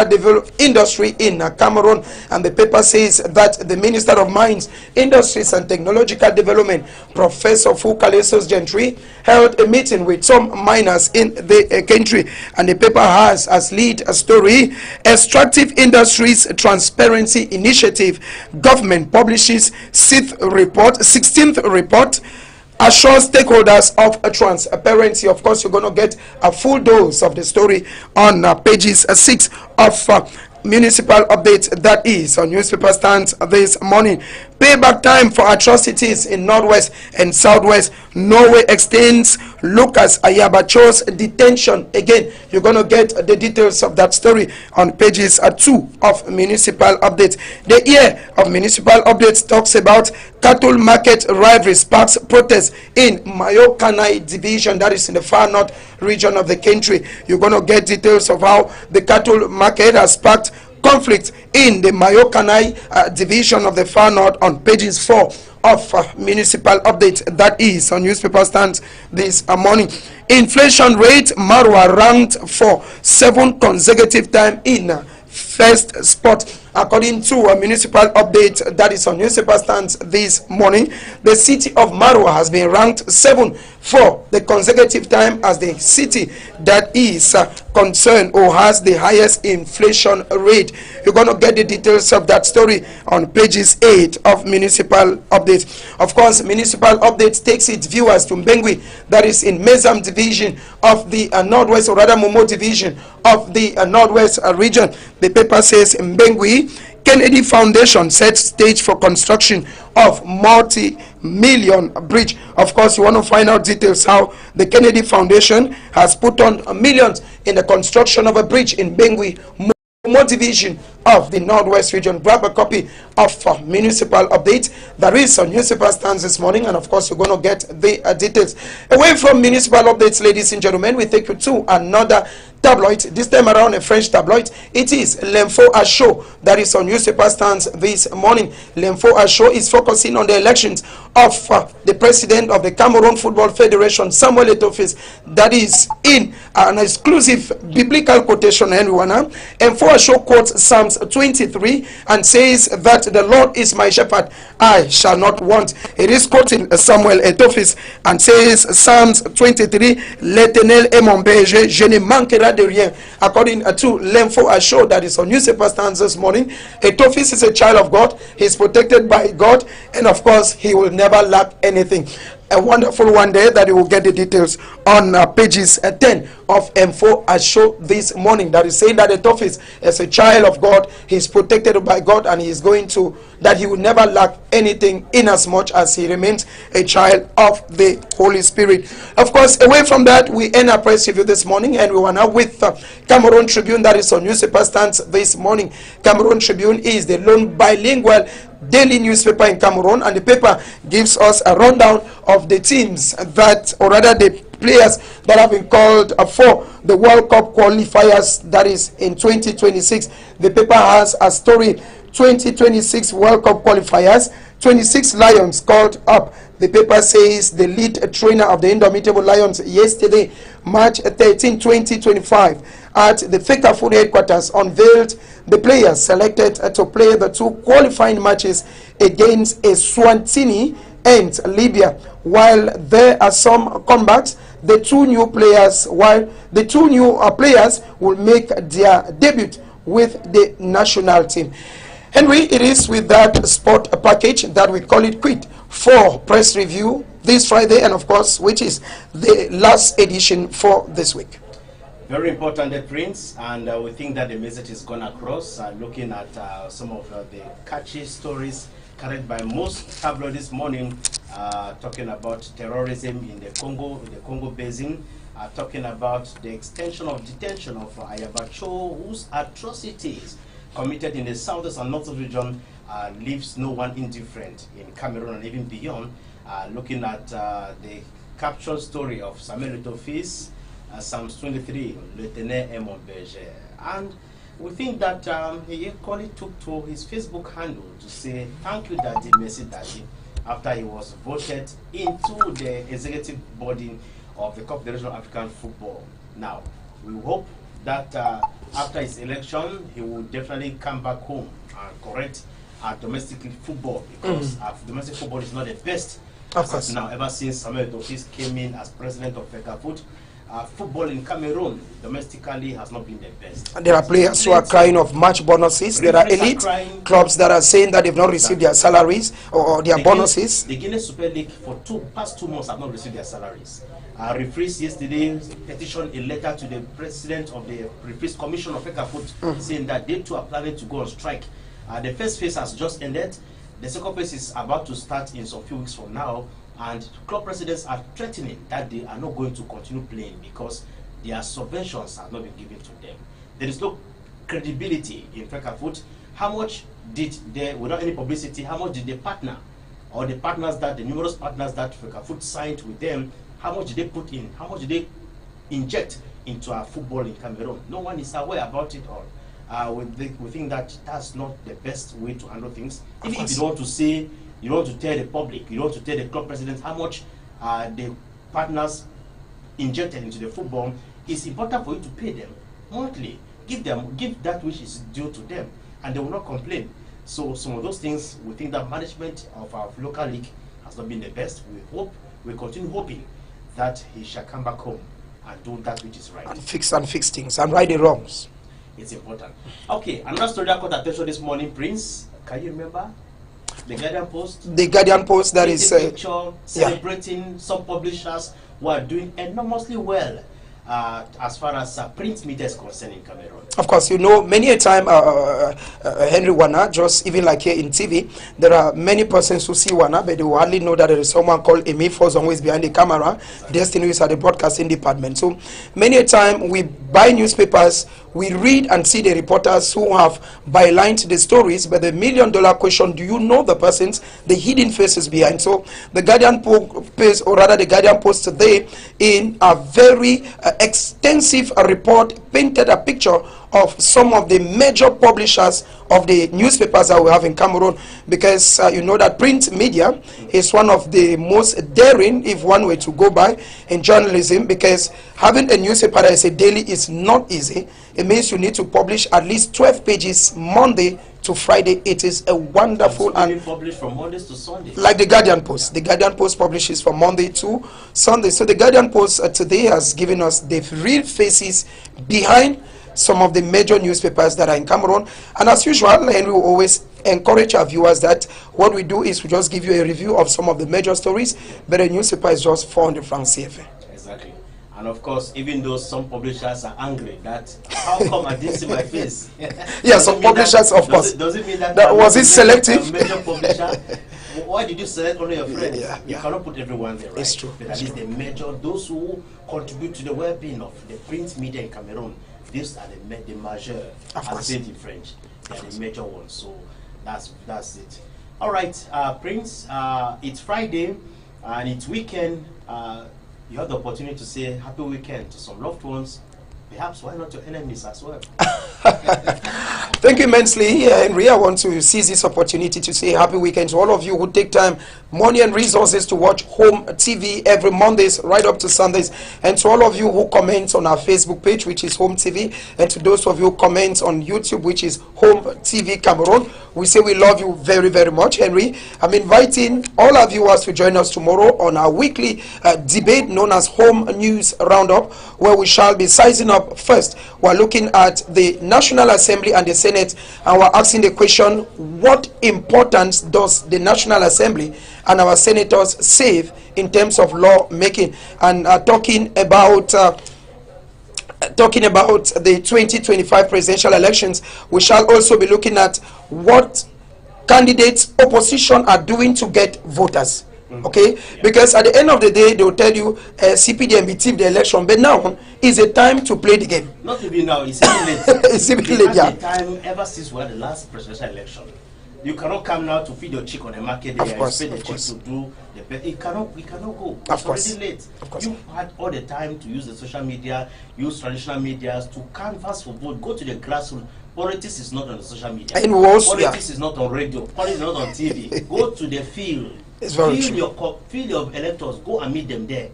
industry in Cameroon, and the paper says that the Minister of Mines, Industries and Technological Development, Professor Fukalesos Gentry, held a meeting with some miners in the country, and the paper has as lead a story: Extractive Industries Transparency Initiative, government publishes 16th report, assures stakeholders of transparency. Of course, you're going to get a full dose of the story on pages 6 of Municipal Update, that is on newspaper stands this morning. Payback time for atrocities in Northwest and Southwest. Norway extends Lucas Ayabacho's detention. Again, you're going to get the details of that story on pages 2 of Municipal Update. The year of Municipal Update talks about cattle market rivalry sparks protests in Mayo-Kanai division, that is in the far north region of the country. You're going to get details of how the cattle market has sparked conflict in the Mayo-Kanai division of the far north on pages 4 of Municipal Update, that is on newspaper stands this morning. Inflation rate, Marwa ranked for 7 consecutive time in first spot. According to a Municipal Update that is on newspaper stands this morning, the city of Marwa has been ranked 7 for the consecutive time as the city that is concerned or has the highest inflation rate. You're going to get the details of that story on pages 8 of Municipal Update. Of course, Municipal Update takes its viewers to Mbengwi, that is in Mezam division of the Northwest, or rather Momo division of the Northwest region. The paper says Mbengwi Kennedy Foundation sets stage for construction of multi-million bridge. Of course, you want to find out details how the Kennedy Foundation has put on millions in the construction of a bridge in Bengui, Momo division of the Northwest region. Grab a copy of Municipal Update that is on newspaper stands this morning, and of course you're going to get the details. Away from Municipal Updates, ladies and gentlemen, we take you to another tabloid, this time around a French tabloid. It is L'Info à Chaud that is on newspaper stands this morning. L'Info à Chaud is focusing on the elections of the president of the Cameroon Football Federation, Samuel Eto'o, that is in an exclusive biblical quotation. Wana. L'Info à Chaud quotes Psalms 23 and says that the Lord is my shepherd, I shall not want. It is quoting Samuel Eto'o and says Psalms 23, L'Éternel est mon berger, je ne manquerai de rien. According to L'Info à Chaud that is on newspaper stands this morning, Eto'o is a child of God. He is protected by God, and of course he will never lack anything. A wonderful one there that you will get the details on pages 10 of Info à Chaud this morning, that is saying that Eto'o is a child of God. He is protected by God, and he is going to, that he will never lack anything in as much as he remains a child of the Holy Spirit. Of course, away from that, we end our press review this morning, and we are now with Cameroon Tribune that is on newspaper stands this morning. Cameroon Tribune is the lone bilingual daily newspaper in Cameroon, and the paper gives us a rundown of the teams that, or rather the players that have been called for the World Cup qualifiers that is in 2026. The paper has a story 2026 World Cup qualifiers. 26 Lions called up. The paper says the lead trainer of the Indomitable Lions yesterday, March 13, 2025, at the Fecafoot headquarters unveiled the players selected to play the 2 qualifying matches against Eswatini and Libya. While there are some comebacks, the 2 new players will make their debut with the national team. Henry, it is with that sport package that we call it quit for press review this Friday, and of course, which is the last edition for this week. Very important, Prince, and we think that the message is gone across. Looking at some of the catchy stories carried by most tabloids this morning, talking about terrorism in the Congo Basin, talking about the extension of detention of Ayabacho, whose atrocities committed in the southern and northern region leaves no one indifferent in Cameroon and even beyond. Looking at the captured story of Samuel Etofis, Psalms 23, Lieutenant Emon Berger. And we think that he equally took to his Facebook handle to say, "Thank you, Daddy, Mercy Daddy," after he was voted into the executive body of the Confederation of African Football. Now, we hope that after his election, he will definitely come back home and correct our domestic football, because domestic football is not the best. Of course. Now, ever since Samuel Etofis came in as president of Fecafoot, football in Cameroon domestically has not been the best. And there are players who are crying of match bonuses. There are elite clubs that are saying that they've not received their salaries or their bonuses. The Guinea Super League for past 2 months have not received their salaries. Referees yesterday petitioned a letter to the president of the Referees Commission of Fecafoot saying that they too are planning to go on strike. The first phase has just ended. The second phase is about to start in some few weeks from now. And club presidents are threatening that they are not going to continue playing because their subventions have not been given to them. There is no credibility in Fecafoot. How much did they, without any publicity, how much did they partner, or the partners that, the numerous partners that Fecafoot signed with them, how much did they put in, how much did they inject into our football in Cameroon? No one is aware about it all. We think that that's not the best way to handle things. If you don't want to say, you don't want to tell the public, you don't want to tell the club presidents how much the partners injected into the football, it's important for you to pay them monthly. Give that which is due to them, and they will not complain. So some of those things, we think that management of our local league has not been the best. We continue hoping that he shall come back home and do that which is right. And fix things and right the wrongs. It's important. Okay, another story that caught attention this morning, Prince. Can you remember? The Guardian Post? The Guardian Post, that is picture celebrating some publishers who are doing enormously well as far as print media is concerned in Cameroon. Of course, you know, many a time, Henry Wana, just even like here in TV, there are many persons who see Wana, but they will hardly know that there is someone called Emi Fozon who is behind the camera. Destiny is at the broadcasting department. So many a time we buy newspapers, we read and see the reporters who have bylined the stories, but the million-dollar question, do you know the persons, the hidden faces behind? So the Guardian Post, or rather the Guardian Post today, in a very extensive report, painted a picture of some of the major publishers of the newspapers that we have in Cameroon, because you know that print media is one of the most daring, if one were to go by, in journalism, because having a newspaper that is a daily is not easy. It means you need to publish at least 12 pages Monday to Friday. It is a wonderful, and published from Mondays to Sunday. Like the Guardian Post. The Guardian Post publishes from Monday to Sunday. So the Guardian Post today has given us the real faces behind some of the major newspapers that are in Cameroon. And as usual, Henry will always encourage our viewers that what we do is we just give you a review of some of the major stories, but a newspaper is just 400 francs CFA. Exactly. And of course, even though some publishers are angry that how come I didn't see my face? Yeah, some publishers, of course. Does it mean that was it selective? Major publisher? Why did you select only your friends? You Yeah. cannot put everyone there, right? It's true. But at least the major, those who contribute to the well-being of the print media in Cameroon, these are the major, as said in French. They are the major ones. So that's it. All right, Prince. It's Friday and it's weekend. You have the opportunity to say happy weekend to some loved ones, perhaps why not your enemies as well? Thank you immensely, Henry. I want to seize this opportunity to say happy weekend to all of you who take time, money and resources to watch Home TV every Mondays right up to Sundays, and to all of you who comment on our Facebook page, which is Home TV, and to those of you who comment on YouTube, which is Home TV Cameroon. We say we love you very, very much, Henry. I'm inviting all our viewers to join us tomorrow on our weekly debate known as Home News Roundup, where we shall be sizing up. First, we're looking at the National Assembly and the Senate, and we're asking the question, what importance does the National Assembly and our senators save in terms of law making? And talking about the 2025 presidential elections, we shall also be looking at what candidates opposition are doing to get voters. Okay, because at the end of the day, they will tell you CPDM beat the election, but now is a time to play the game. Not even now, it's even late. It's even late, yeah. The time ever since we had the last presidential election. You cannot come now to feed your chick on the market day and expect the chick to do the best. We cannot go. It's already late. You had all the time to use the social media, use traditional media to canvass for vote, go to the grassroots. Politics is not on the social media. And also, politics is not on radio. Politics is not on TV. Go to the field. It's very true. Feel your electors. Go and meet them there.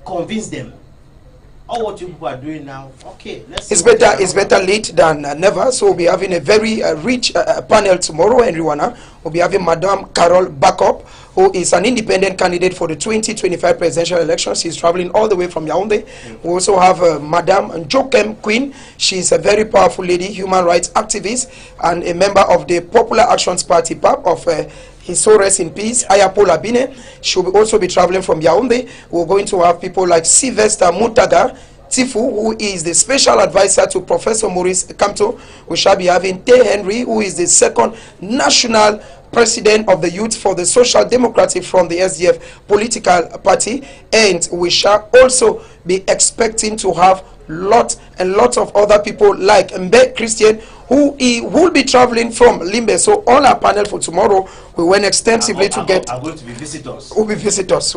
Convince them. All what you people are doing now, okay. It's better late than never. So we'll be having a very rich panel tomorrow, and Wana. We'll be having Madame Carol Backup, who is an independent candidate for the 2025 presidential elections. She's traveling all the way from Yaoundé. We also have Madame Njokem Queen. She's a very powerful lady, human rights activist, and a member of the Popular Actions Party, PAP, of his soul rest in peace, Ayapola Bine. She'll also be traveling from Yaoundé. We're going to have people like Sylvester Mutaga Tifu, who is the special advisor to Professor Maurice Kamto. We shall be having Tay Henry, who is the second national president of the Youth for the Social Democratic from the SDF political party. And we shall also be expecting to have lots and lots of other people like Mbe Christian, who will be traveling from Limbe. So on our panel for tomorrow, we went extensively to get... Are going to be visitors. Will be visitors.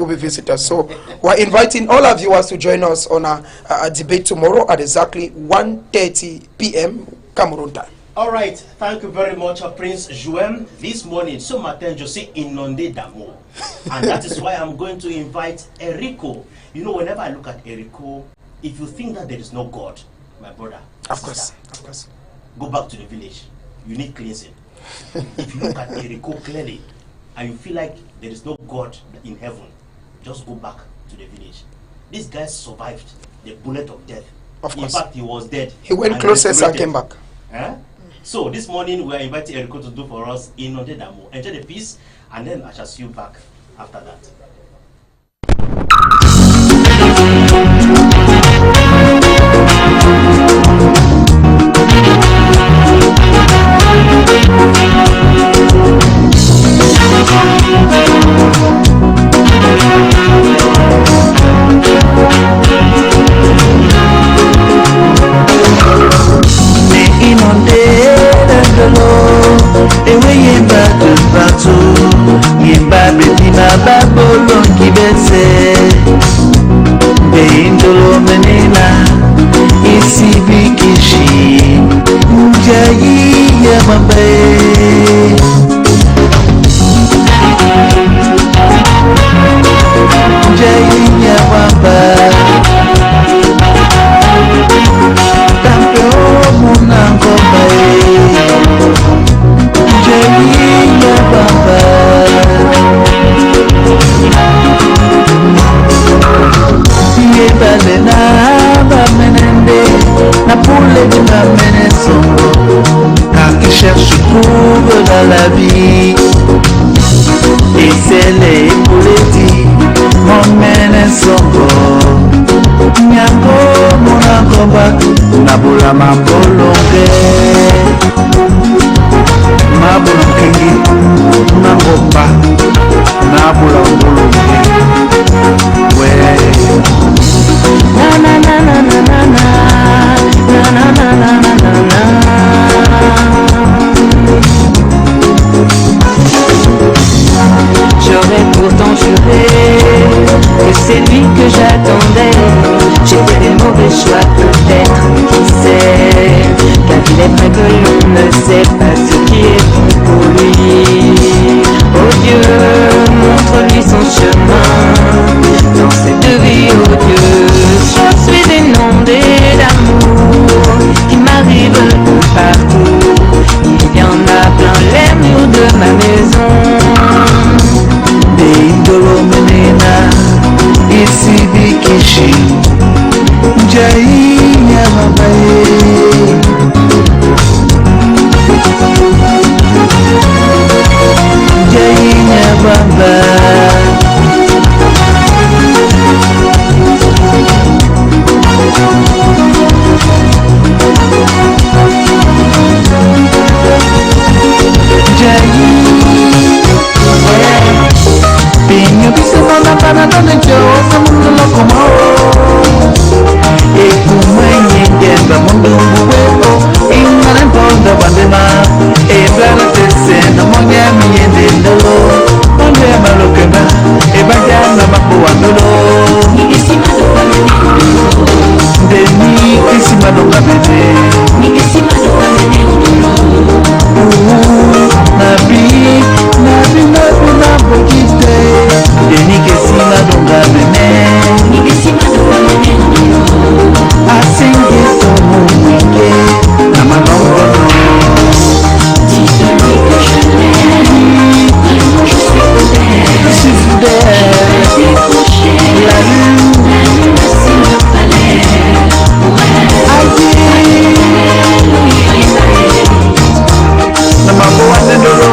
So we're inviting all our viewers to join us on a debate tomorrow at exactly 1:30 p.m. Cameroon time. All right. Thank you very much, Prince Joem. This morning, ce matin, je suis inondé d'amour. And that is why I'm going to invite Erico. You know, whenever I look at Erico, if you think that there is no God, my brother, of course, go back to the village. You need cleansing. If you look at Erico clearly and you feel like there is no God in heaven, just go back to the village. This guy survived the bullet of death. In fact, he was dead. He went closest and came back. So this morning we are inviting Erico to do for us Inondé d'Amour. Enjoy the piece, and then I shall see you back after that. J'aurais pourtant juré que c'est lui que j'attendais. J'ai fait des mauvais choix peut-être. que l'on ne sait pas ce qui est bon pour lui. Oh Dieu, montre-lui son chemin dans cette vie, oh Dieu. Je suis inondée d'amour qui m'arrive de partout. Il y en a plein les murs de ma maison. Des idolo menena, ici bikishi, jai nyamabaye. Jai nyamabaye. Pinho que se manda para donde yo se mundo lo como e como en el mundo huevo y no le importa bandema e plana te se no moña mi entendelo donde malo que va e vaya na mapuandolo ni que si malo va de ni que si malo va ni que si malo va nabi na bokite deni que si malo va ni que si malo va asinge to muike na malongo no dis-lui que je l'aime vraiment je suis fidèle décroché la lune sur le palais pour elle na maboa nendoro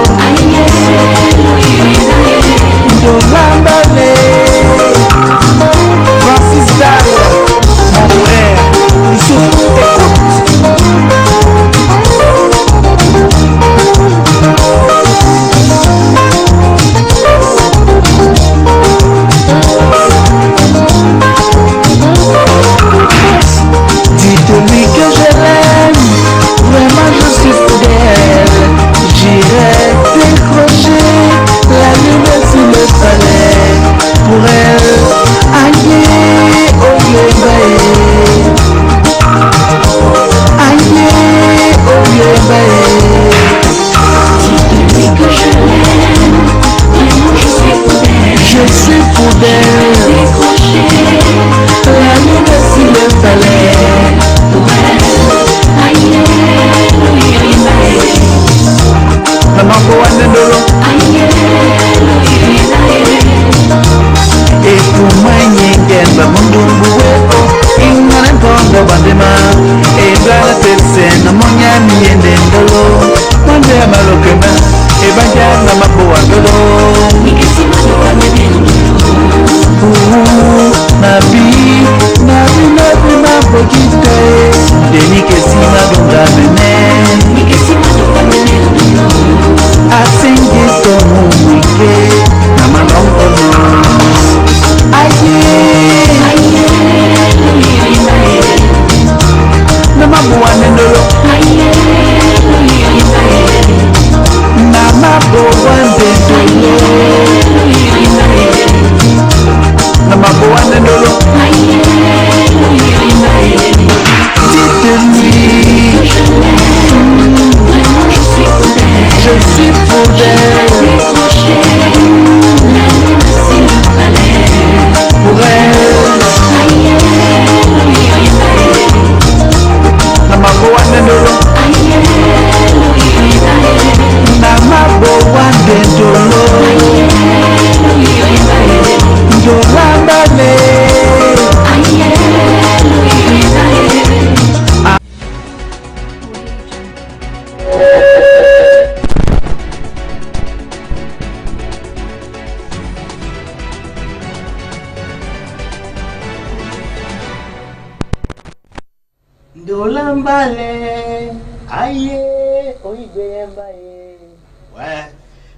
ndolambale Francis Dalla mon frère Youssouf dites-lui que je l'aime, vraiment je suis fidèle. J'irai décrocher la lune sur le palais pour elle. Aïe, oh yeah, aïe, oh yeah. Dites-lui que je l'aime, vraiment je suis fidèle. Je suis fidèle. Décrocher la lune sur le palais pour elle. Aïe, oh yeah. Maman Boanendolo e kumanyengenda mundumbu weko ingana mpondo bandema e blala tese na monya miende ndolo mwande ya malokema e banja na maboandolo nabi mabokite deni kesi madonga mene asinge to muike na malongo no na mabuane ndolo na mabuane na mabuane ndolo dites-lui je suis fidèle pour elle na mabuane ndolo na mabuane ndolo ndolambale ndolambale aye oigwembaye. Well,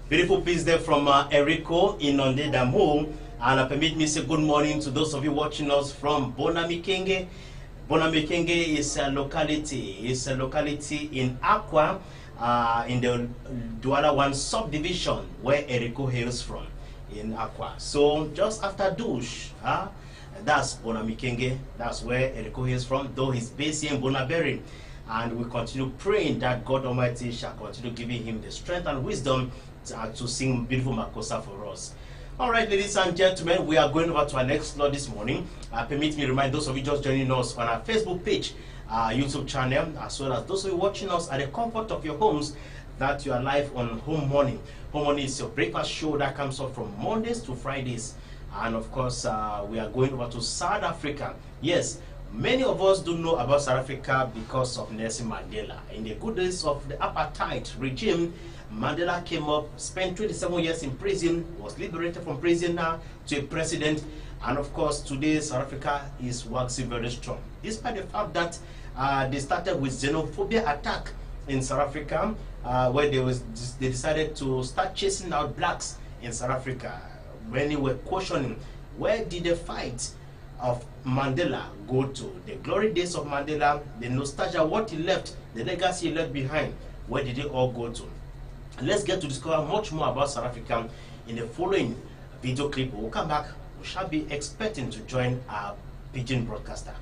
beautiful piece there from Eriko in Onde Damu. And permit me to say good morning to those of you watching us from Bonamikenge. Bonamikenge is a locality. It's a locality in Akwa, in the Douala 1 subdivision where Eriko hails from, in Akwa. So just after Douche, that's Bonamikenge. That's where Eriko hails from, though he's based here in Bonaberi. and we continue praying that God Almighty shall continue giving him the strength and wisdom to sing beautiful Makossa for us. All right, ladies and gentlemen, we are going over to our next slot this morning. Permit me to remind those of you just joining us on our Facebook page, our YouTube channel, as well as those of you watching us at the comfort of your homes, that you are live on Home Morning. Home Morning is your breakfast show that comes up from Mondays to Fridays. And of course, we are going over to South Africa. Yes, many of us do know about South Africa because of Nelson Mandela. In the good days of the apartheid regime, Mandela came up, spent 27 years in prison, was liberated from prison now to a president, and of course today South Africa is waxing very strong. Despite the fact that they started with xenophobia attack in South Africa, where they decided to start chasing out blacks in South Africa. Many were questioning, where did the fight of Mandela go to? The glory days of Mandela, the nostalgia, what he left, the legacy he left behind, where did it all go to? Let's get to discover much more about South Africa in the following video clip. We'll come back. We shall be expecting to join our pidgin broadcaster.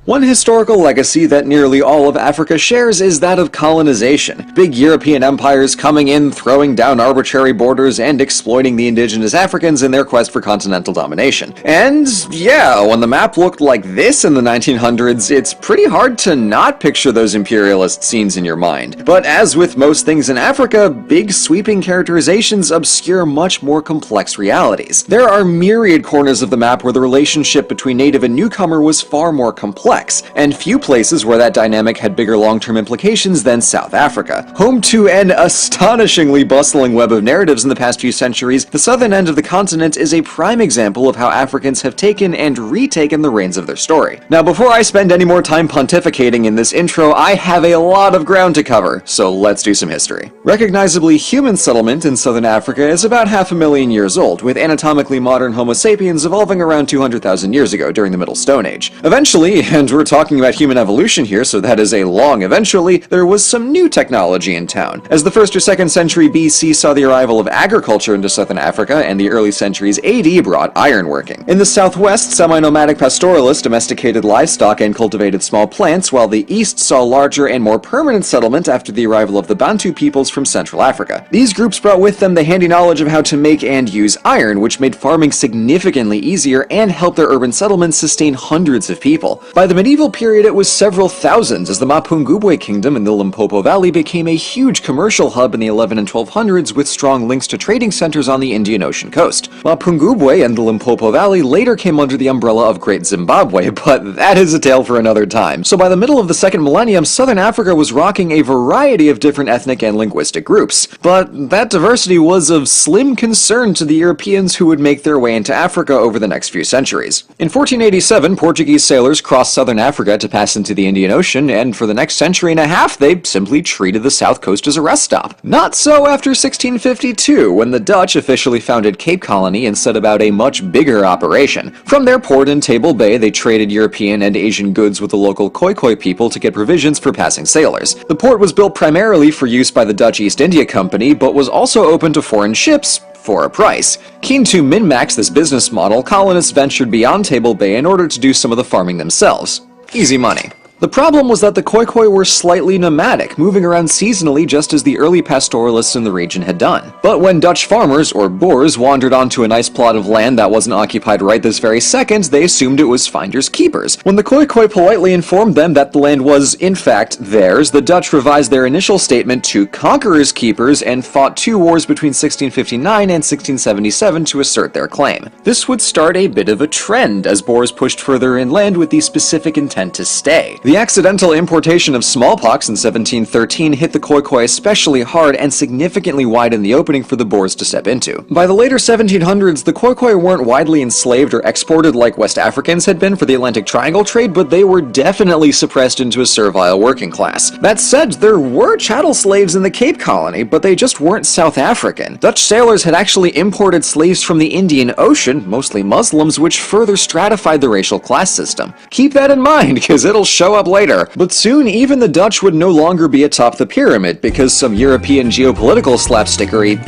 One historical legacy that nearly all of Africa shares is that of colonization. Big European empires coming in, throwing down arbitrary borders, and exploiting the indigenous Africans in their quest for continental domination. And yeah, when the map looked like this in the 1900s, it's pretty hard to not picture those imperialist scenes in your mind. But as with most things in Africa, big sweeping characterizations obscure much more complex realities. There are myriad corners of the map where the relationship between native and newcomer was far more complex, and few places where that dynamic had bigger long-term implications than South Africa. Home to an astonishingly bustling web of narratives in the past few centuries, the southern end of the continent is a prime example of how Africans have taken and retaken the reins of their story. Now, before I spend any more time pontificating in this intro, I have a lot of ground to cover, so let's do some history. Recognizably human settlement in southern Africa is about 500,000 years old, with anatomically modern Homo sapiens evolving around 200,000 years ago during the Middle Stone Age. Eventually, and we're talking about human evolution here, so that is a long eventually, there was some new technology in town. As the 1st or 2nd century BC saw the arrival of agriculture into southern Africa, and the early centuries AD brought ironworking. In the southwest, semi-nomadic pastoralists domesticated livestock and cultivated small plants, while the east saw larger and more permanent settlement after the arrival of the Bantu peoples from Central Africa. These groups brought with them the handy knowledge of how to make and use iron, which made farming significantly easier and helped their urban settlements sustain hundreds of people. By the medieval period, it was several thousands, as the Mapungubwe kingdom in the Limpopo Valley became a huge commercial hub in the 11 and 1200s with strong links to trading centers on the Indian Ocean coast. Mapungubwe and the Limpopo Valley later came under the umbrella of Great Zimbabwe, but that is a tale for another time. So by the middle of the 2nd millennium, southern Africa was rocking a variety of different ethnic and linguistic groups. But that diversity was of slim concern to the Europeans who would make their way into Africa over the next few centuries. In 1487, Portuguese sailors crossed southern Africa to pass into the Indian Ocean, and for the next century and a half they simply treated the south coast as a rest stop. Not so after 1652, when the Dutch officially founded Cape Colony and set about a much bigger operation. From their port in Table Bay, they traded European and Asian goods with the local Khoikhoi people to get provisions for passing sailors. The port was built primarily for use by the Dutch East India Company, but was also open to foreign ships for a price. Keen to min-max this business model, colonists ventured beyond Table Bay in order to do some of the farming themselves. Easy money. The problem was that the Khoikhoi were slightly nomadic, moving around seasonally just as the early pastoralists in the region had done. But when Dutch farmers, or Boers, wandered onto a nice plot of land that wasn't occupied right this very second, they assumed it was finders keepers. When the Khoikhoi politely informed them that the land was, in fact, theirs, the Dutch revised their initial statement to conquerors' keepers and fought 2 wars between 1659 and 1677 to assert their claim. This would start a bit of a trend, as Boers pushed further inland with the specific intent to stay. The accidental importation of smallpox in 1713 hit the Khoikhoi especially hard and significantly widened the opening for the Boers to step into. By the later 1700s, the Khoikhoi weren't widely enslaved or exported like West Africans had been for the Atlantic Triangle trade, but they were definitely suppressed into a servile working class. That said, there were chattel slaves in the Cape Colony, but they just weren't South African. Dutch sailors had actually imported slaves from the Indian Ocean, mostly Muslims, which further stratified the racial class system. Keep that in mind, because it'll show up later. But soon, even the Dutch would no longer be atop the pyramid, because some European geopolitical slapstickery,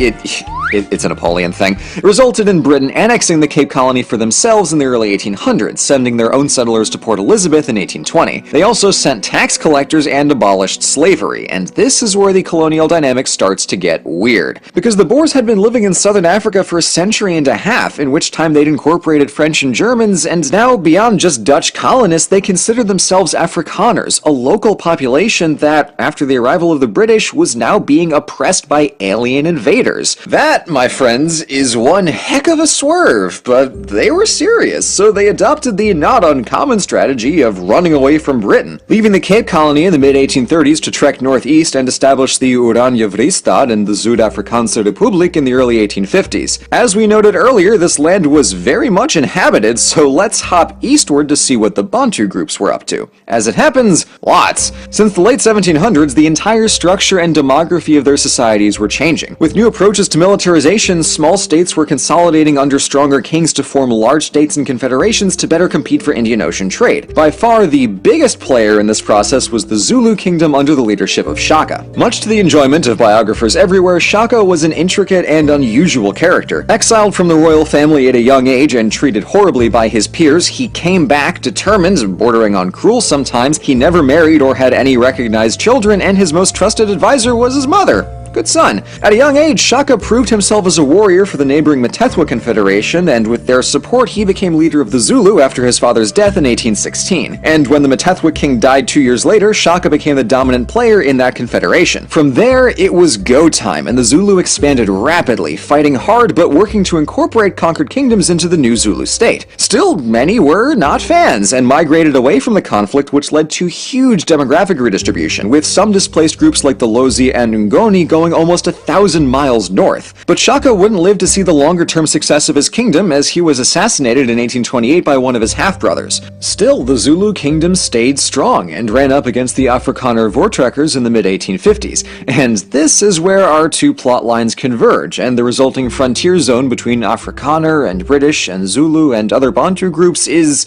it's a Napoleon thing, resulted in Britain annexing the Cape Colony for themselves in the early 1800s, sending their own settlers to Port Elizabeth in 1820. They also sent tax collectors and abolished slavery, and this is where the colonial dynamic starts to get weird. Because the Boers had been living in southern Africa for a century and a half, in which time they'd incorporated French and Germans, and now beyond just Dutch colonists, they considered themselves Afrikaners, a local population that, after the arrival of the British, was now being oppressed by alien invaders. That, my friends, is one heck of a swerve, but they were serious, so they adopted the not uncommon strategy of running away from Britain, leaving the Cape Colony in the mid-1830s to trek northeast and establish the Oranje Vrystaat and the Zuid-Afrikaanse Republiek in the early 1850s. As we noted earlier, this land was very much inhabited, so let's hop eastward to see what the Bantu groups were up to. As it happens, lots. Since the late 1700s, the entire structure and demography of their societies were changing. With new approaches to militarization, small states were consolidating under stronger kings to form large states and confederations to better compete for Indian Ocean trade. By far, the biggest player in this process was the Zulu kingdom under the leadership of Shaka. Much to the enjoyment of biographers everywhere, Shaka was an intricate and unusual character. Exiled from the royal family at a young age and treated horribly by his peers, he came back determined, bordering on cruel sometimes. He never married or had any recognized children, and his most trusted advisor was his mother. Good son. At a young age, Shaka proved himself as a warrior for the neighboring Mthethwa Confederation, and with their support, he became leader of the Zulu after his father's death in 1816. And when the Mthethwa king died 2 years later, Shaka became the dominant player in that confederation. From there, it was go time, and the Zulu expanded rapidly, fighting hard but working to incorporate conquered kingdoms into the new Zulu state. Still, many were not fans, and migrated away from the conflict, which led to huge demographic redistribution, with some displaced groups like the Lozi and Ngoni going almost 1,000 miles north. But Shaka wouldn't live to see the longer-term success of his kingdom, as he was assassinated in 1828 by one of his half-brothers. Still, the Zulu kingdom stayed strong and ran up against the Afrikaner Voortrekkers in the mid-1850s. And this is where our two plot lines converge, and the resulting frontier zone between Afrikaner and British and Zulu and other Bantu groups is,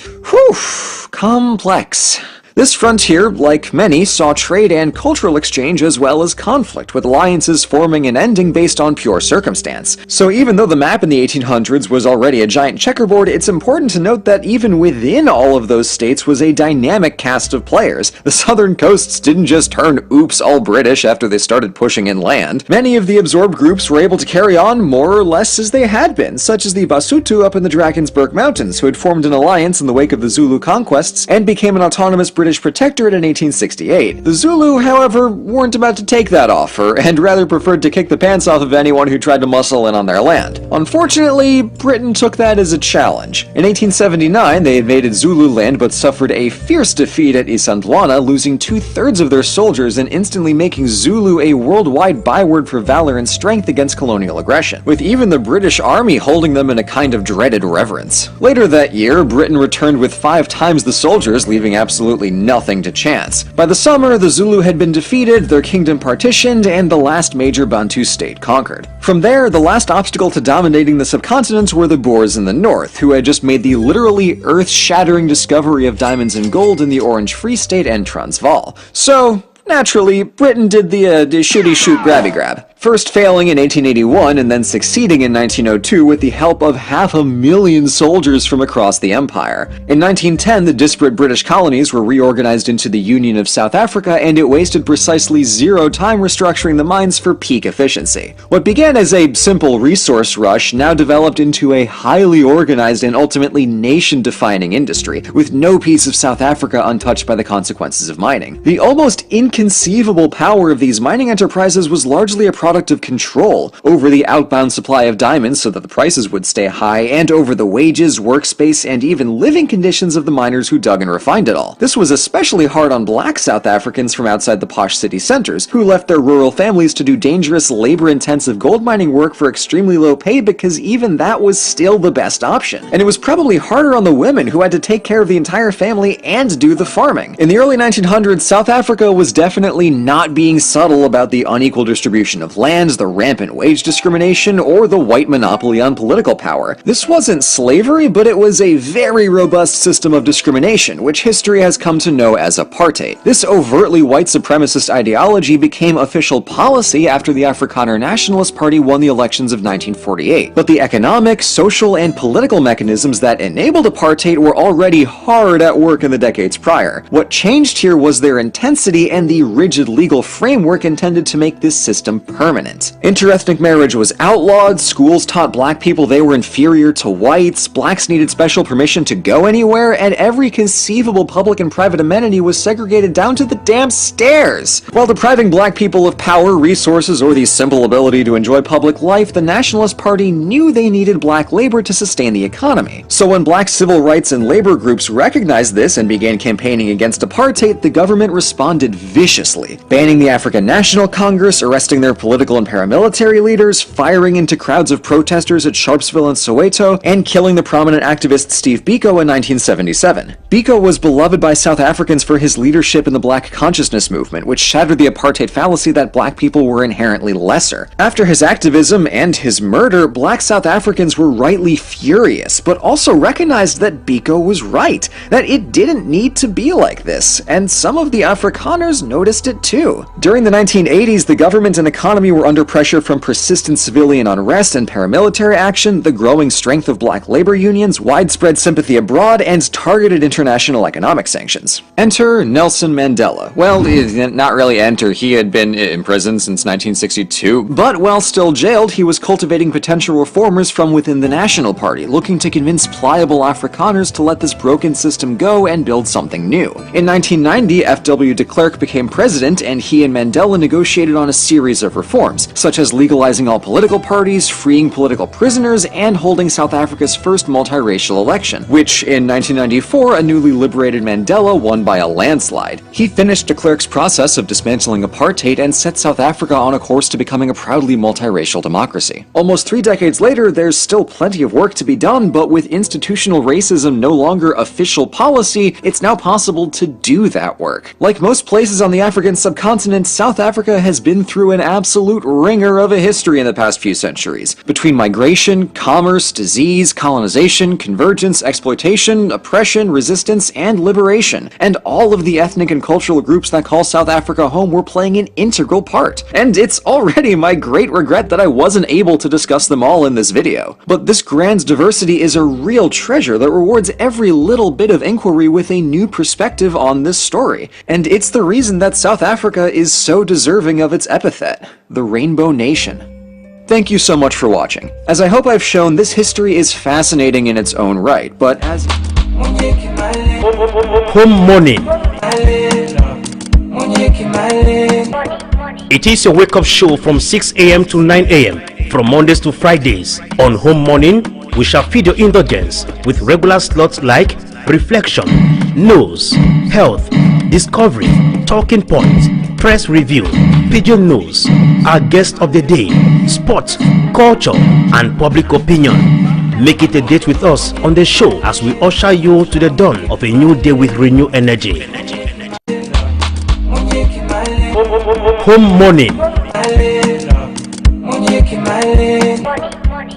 complex. This frontier, like many, saw trade and cultural exchange as well as conflict, with alliances forming and ending based on pure circumstance. So even though the map in the 1800s was already a giant checkerboard, it's important to note that even within all of those states was a dynamic cast of players. The southern coasts didn't just turn oops all British after they started pushing inland. Many of the absorbed groups were able to carry on more or less as they had been, such as the Basotho up in the Drakensberg Mountains, who had formed an alliance in the wake of the Zulu conquests and became an autonomous British protectorate in 1868. The Zulu, however, weren't about to take that offer, and rather preferred to kick the pants off of anyone who tried to muscle in on their land. Unfortunately, Britain took that as a challenge. In 1879, they invaded Zulu land but suffered a fierce defeat at Isandlwana, losing 2/3 of their soldiers and instantly making Zulu a worldwide byword for valor and strength against colonial aggression, with even the British Army holding them in a kind of dreaded reverence. Later that year, Britain returned with 5 times the soldiers, leaving absolutely nothing to chance. By the summer, the Zulu had been defeated, their kingdom partitioned, and the last major Bantu state conquered. From there, the last obstacle to dominating the subcontinent were the Boers in the north, who had just made the literally earth-shattering discovery of diamonds and gold in the Orange Free State and Transvaal. So, naturally, Britain did the shitty shoot grabby grab. First failing in 1881 and then succeeding in 1902 with the help of 500,000 soldiers from across the empire. In 1910, the disparate British colonies were reorganized into the Union of South Africa, and it wasted precisely 0 time restructuring the mines for peak efficiency. What began as a simple resource rush now developed into a highly organized and ultimately nation-defining industry, with no piece of South Africa untouched by the consequences of mining. The almost inconceivable power of these mining enterprises was largely a product of control over the outbound supply of diamonds so that the prices would stay high, and over the wages, workspace, and even living conditions of the miners who dug and refined it all. This was especially hard on black South Africans from outside the posh city centers, who left their rural families to do dangerous, labor-intensive gold mining work for extremely low pay because even that was still the best option. And it was probably harder on the women, who had to take care of the entire family and do the farming. In the early 1900s, South Africa was definitely not being subtle about the unequal distribution of lands, the rampant wage discrimination, or the white monopoly on political power. This wasn't slavery, but it was a very robust system of discrimination, which history has come to know as apartheid. This overtly white supremacist ideology became official policy after the Afrikaner Nationalist Party won the elections of 1948. But the economic, social, and political mechanisms that enabled apartheid were already hard at work in the decades prior. What changed here was their intensity and the rigid legal framework intended to make this system permanent. Interethnic marriage was outlawed, schools taught black people they were inferior to whites, blacks needed special permission to go anywhere, and every conceivable public and private amenity was segregated down to the damn stairs. While depriving black people of power, resources, or the simple ability to enjoy public life, the Nationalist Party knew they needed black labor to sustain the economy. So when black civil rights and labor groups recognized this and began campaigning against apartheid, the government responded viciously, banning the African National Congress, arresting their political and paramilitary leaders, firing into crowds of protesters at Sharpsville and Soweto, and killing the prominent activist Steve Biko in 1977. Biko was beloved by South Africans for his leadership in the black consciousness movement, which shattered the apartheid fallacy that black people were inherently lesser. After his activism and his murder, black South Africans were rightly furious, but also recognized that Biko was right, that it didn't need to be like this, and some of the Afrikaners noticed it too. During the 1980s, the government and economy were under pressure from persistent civilian unrest and paramilitary action, the growing strength of black labor unions, widespread sympathy abroad, and targeted international economic sanctions. Enter Nelson Mandela. Well, not really enter, he had been in prison since 1962, but while still jailed, he was cultivating potential reformers from within the National Party, looking to convince pliable Afrikaners to let this broken system go and build something new. In 1990, F.W. de Klerk became president, and he and Mandela negotiated on a series of reforms, such as legalizing all political parties, freeing political prisoners, and holding South Africa's first multiracial election, which in 1994, a newly liberated Mandela won by a landslide. He finished de Klerk's process of dismantling apartheid and set South Africa on a course to becoming a proudly multiracial democracy. Almost 3 decades later, there's still plenty of work to be done, but with institutional racism no longer official policy, it's now possible to do that work. Like most places on the African subcontinent, South Africa has been through an absolute ringer of a history in the past few centuries. Between migration, commerce, disease, colonization, convergence, exploitation, oppression, resistance, and liberation. And all of the ethnic and cultural groups that call South Africa home were playing an integral part. And it's already my great regret that I wasn't able to discuss them all in this video. But this grand diversity is a real treasure that rewards every little bit of inquiry with a new perspective on this story. And it's the reason that South Africa is so deserving of its epithet, the Rainbow Nation. Thank you so much for watching. As I hope I've shown, this history is fascinating in its own right, but as Home morning. It is your wake-up show from 6 a.m. to 9 a.m. from Mondays to Fridays. On Home Morning, we shall feed your indulgence with regular slots like Reflection, News, Health, Discovery, Talking Points, Press Review, Pigeon News, our guest of the day, Sports, Culture, and Public Opinion. Make it a date with us on the show as we usher you to the dawn of a new day with renewed energy. Home morning.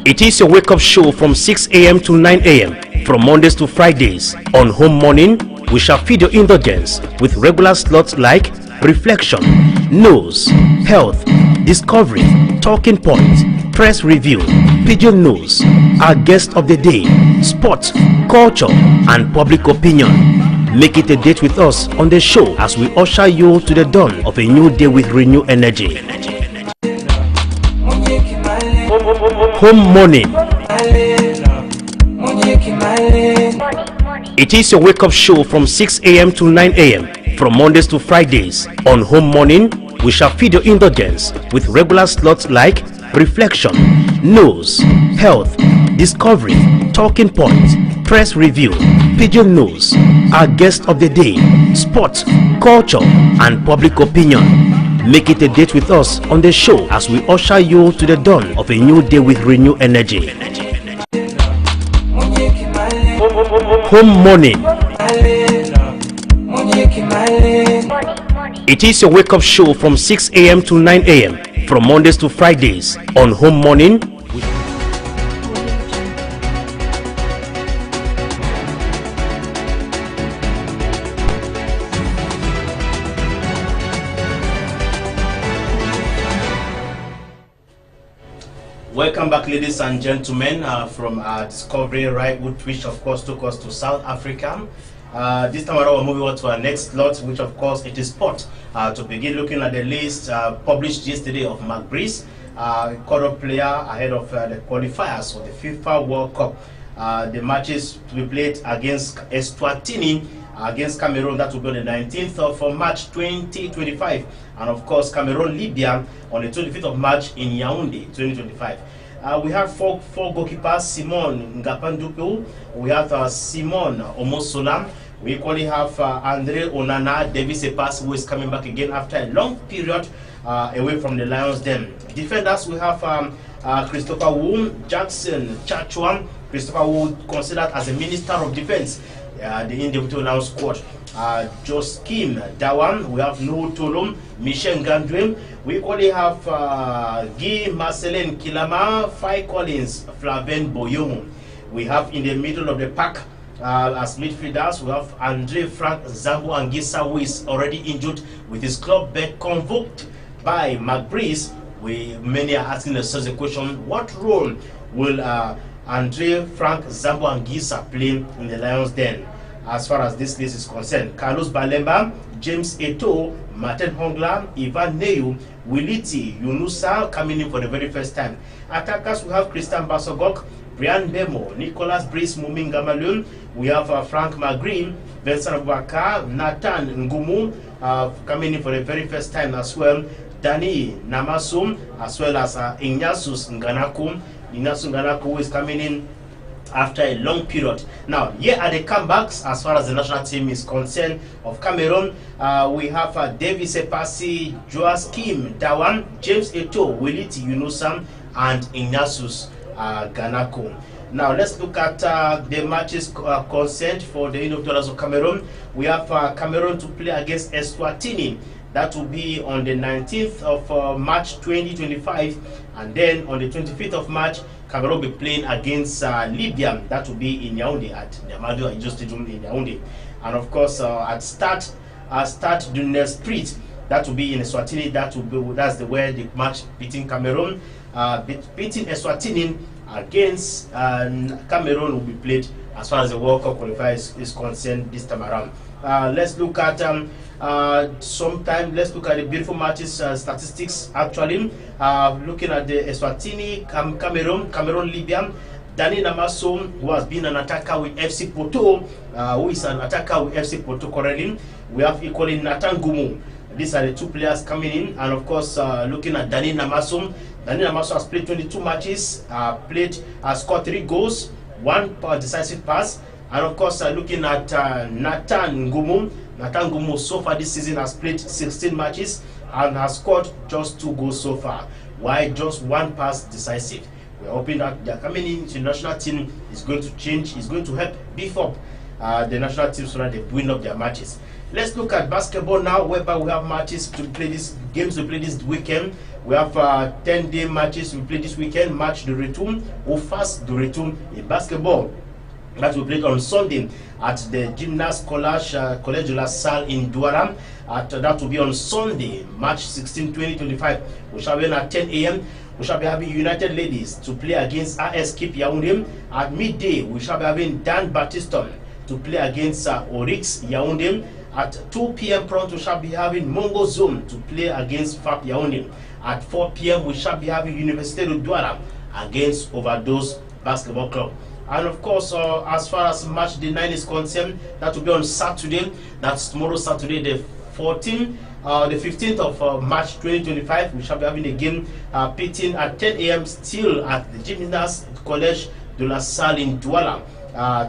It is your wake-up show from 6 a.m. to 9 a.m. from Mondays to Fridays. On Home Morning, we shall feed your indulgence with regular slots like Reflection, News, Health, Discovery, Talking Points, Press Review, Pigeon News, our guest of the day, Sports, Culture, and Public Opinion. Make it a date with us on the show as we usher you to the dawn of a new day with renewed energy. Home morning. It is your wake-up show from 6 a.m. to 9 a.m. from Mondays to Fridays. On Home Morning, we shall feed your indulgence with regular slots like Reflection, News, Health, Discovery, Talking Points, Press Review, Pigeon News, our guest of the day, Sports, Culture, and Public Opinion. Make it a date with us on the show as we usher you to the dawn of a new day with renewed energy. Home morning. It is your wake-up show from 6 a.m. to 9 a.m. from Mondays to Fridays on Home Morning. Welcome back, ladies and gentlemen, from our discovery ride, which of course took us to South Africa. This time around, we're moving on to our next slot, which of course it is sport. To begin looking at the list published yesterday of McBreeze, caught-up player ahead of the qualifiers for the FIFA World Cup. The matches to be played against Eswatini, against Cameroon, that will be on the 19th of March 2025, and of course Cameroon-Libya on the 25th of March in Yaoundé 2025. We have four goalkeepers: Simon Ngapandupu, we have Simon Omosola, we equally have Andre Onana, Davis Epas, who is coming back again after a long period away from the Lions Den. Defenders, we have Christopher Wu, Jackson Chachuan. Christopher Wu considered as a Minister of Defense, the individual now squad. Joskim Dawan, we have No Tolom, Michel Ngandwem, we only have Guy Marcelin Kilama, Fai Collins, Flavien Boyomo. We have in the middle of the pack as midfielders, we have Andre Frank Zambo Anguissa, who is already injured with his club but convoked by McBreeze. Many are asking themselves the question, what role will Andre Frank Zambo Anguissa play in the Lions Den? As far as this list is concerned, Carlos Balemba, James Eto, Martin Hongla, Ivan Neu, Wiliti, Yunusa coming in for the very first time. Attackers, we have Christian Basogok, Brian Bemo, Nicholas Brice Muminga Malun, we have Frank Magrin, Vincent Abubakar, Nathan Ngumu coming in for the very first time as well. Dani Namasum, as well as Ignatius Nganakum. Ignatius Nganakum, who is coming in after a long period. Now, here are the comebacks as far as the national team is concerned of Cameroon. We have Davis Epasi, Joachim Dawan, James Eto, Wiliti Yunusam, and Ignatius Ganako. Now, let's look at the matches concerned for the Indomitable of Cameroon. We have Cameroon to play against Eswatini. That will be on the 19th of March 2025, and then on the 25th of March, Cameroon will be playing against Libya. That will be in Yaoundé at the Amadou Ahidjo Stadium in Yaoundé. And of course, at Stade du Esprit, that will be in Eswatini. That's where the match between Cameroon, beating Eswatini against Cameroon will be played as far as the World Cup qualifiers is concerned this time around. Let's look at let's look at the beautiful matches statistics. Actually, looking at the Eswatini, Cameroon, Libya. Dani Namaso, who has been an attacker with FC Porto, who is an attacker with FC Porto currently. We have equally Nathan Gumu. These are the two players coming in, and of course, looking at Dani Namaso. Dani Namaso has played 22 matches, scored 3 goals, 1 decisive pass. And of course, looking at Nathan Ngumu. Nathan Ngumu so far this season has played 16 matches and has scored just 2 goals so far, while just 1 pass decisive. We're hoping that they're coming into the national team is going to change, is going to help beef up the national team so that they win up their matches. Let's look at basketball now, whereby we have matches to play games to play this weekend. We have 10-day matches to play this weekend. Match de retour or fast de retour in basketball. That will be played on Sunday at the Gymnast College de la Salle in Douala. That will be on Sunday, March 16, 2025. We shall be at 10 a.m. We shall be having United Ladies to play against AS Kip Yaoundé. At midday, we shall be having Dan Battiston to play against Oryx Yaoundé. At 2 p.m. prompt, we shall be having Mongo Zone to play against FAP Yaoundé. At 4 p.m., we shall be having Université de Douala against Overdose Basketball Club. And of course, as far as match day 9 is concerned, that will be on Saturday. That's tomorrow, Saturday, the 15th of March 2025. We shall be having a game pitting at 10 a.m. still at the Gymnast College de la Salle in Douala.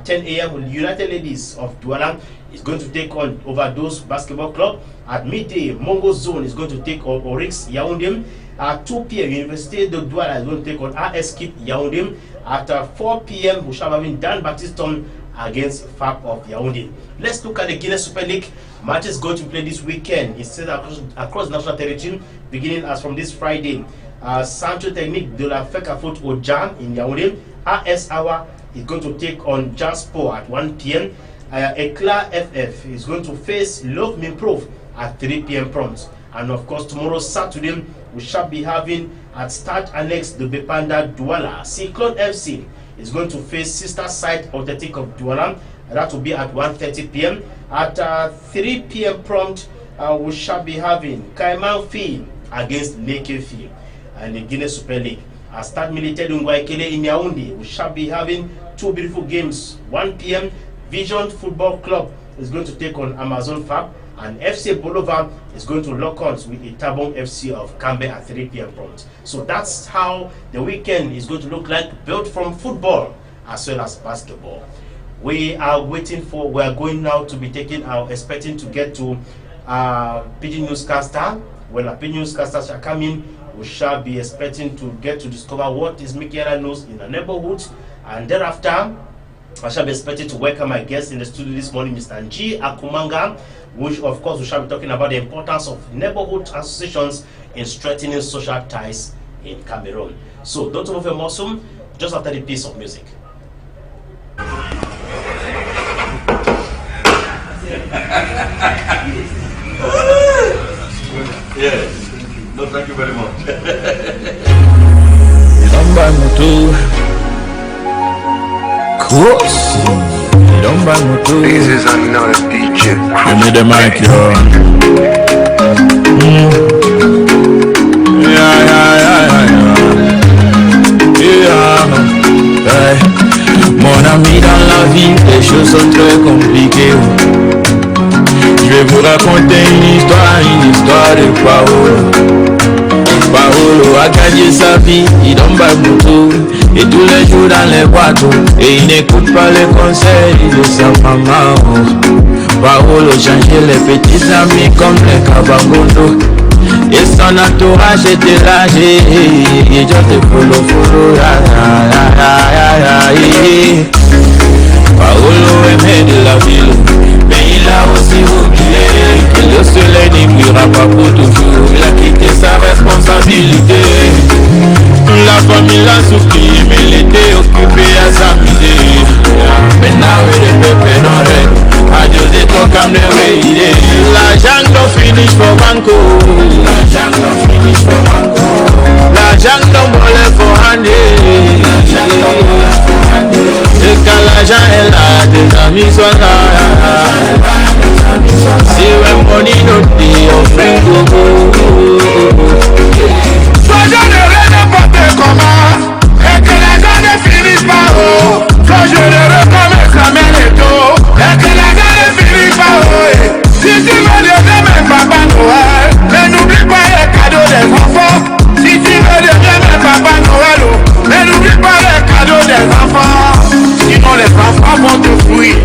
10 a.m. United Ladies of Douala is going to take on Overdose Basketball Club. At midday, Mongo Zone is going to take on Oryx Yaoundé. At 2 p.m., Université de Douala is going to take on AS Kip Yaoundé. At 4 p.m., we shall be having Dan Battiston against FAP of Yaoundé. Let's look at the Guinness Super League matches going to play this weekend. It's set across national territory, beginning as from this Friday. Sancho Technique de la Fekafoot Ojan in Yaoundé. AS Awa is going to take on Jaspo at 1 p.m. Eclat FF is going to face Love Minprov at 3 p.m. prompt. And of course, tomorrow, Saturday, we shall be having at Start Annex the Bepanda Douala. Cyclone FC is going to face sister side Authentic of Douala. That will be at 1:30 p.m. At 3 p.m. prompt, we shall be having Kaiman Fi against Leke Fi and the Guinness Super League. At Stade Militaire Ngwaikele in Yaoundé, we shall be having two beautiful games. 1 p.m. Vision Football Club is going to take on Amazon Fab, and FC Bolivar is going to lock on with Itabong FC of Kambe at 3 p.m. prompt. So that's how the weekend is going to look like, built from football as well as basketball. We are going now to be expecting to get to Pidgin Newscaster. When a Pidgin Newscaster shall come in, we shall be expecting to get to discover what is making other news in the neighborhood, and thereafter I shall be expected to welcome my guest in the studio this morning, Mr. G. Akumanga, which of course we shall be talking about the importance of neighborhood associations in strengthening social ties in Cameroon. So don't move a muscle just after the piece of music. Yes. No, thank you very much. This is another DJ. Give me the mic, yo. Mon ami, dans la vie, les choses sont très compliquées. Je vais vous raconter une histoire de Paolo. Paolo a gagné sa vie, il donne pas beaucoup. Et tous les jours dans les boîtes, et il n'écoute pas les conseils de sa maman. Paolo changeait les petits amis comme les cabangondo. Et son entourage était lâché. Et je te follow. Paolo aimait de la ville, mais il a aussi oublié que le soleil n'y brillera pas pour toujours. Il a quitté sa responsabilité. La famille l'a souffri, mais il était occupé à s'amuser. Maintenant il est pépé non red. Adieu de ton cam de veillé. La jungle finish for Banco. La jungle finish for Banco. La jungle mole for Handy. La jungle mole for Handy. Et quand l'argent est là, tes amis sont là. Si when money don't be your friend go go. Sois généreux n'importe comment, et que les gens ne finissent pas haut. Sois généreux comme examen les taux, et que les gens ne finissent pas haut. Si tu veux devenir même Papa Noël, mais n'oublie pas les cadeaux des enfants. Si tu veux devenir même Papa Noël, mais n'oublie pas les cadeaux des enfants. Sinon les enfants vont te fuir,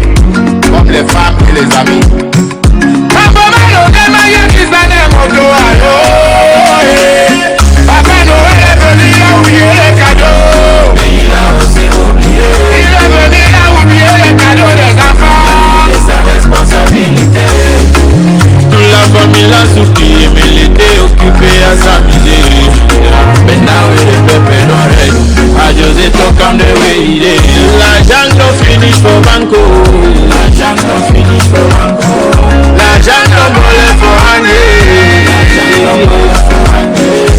comme les femmes et les amis. Papa Noël est venu là oublier les cadeaux. Mais il a aussi oublié. Il est venu là oublier les cadeaux des enfants. C'est sa responsabilité. Toute la famille l'a souffri, mais il était occupé à s'amuser. Maintenant il est pépé d'oreille. Adieu de ton camp de veillé. La jungle finish for Banco. La jungle finish for Banco. La jungle mole for Handy.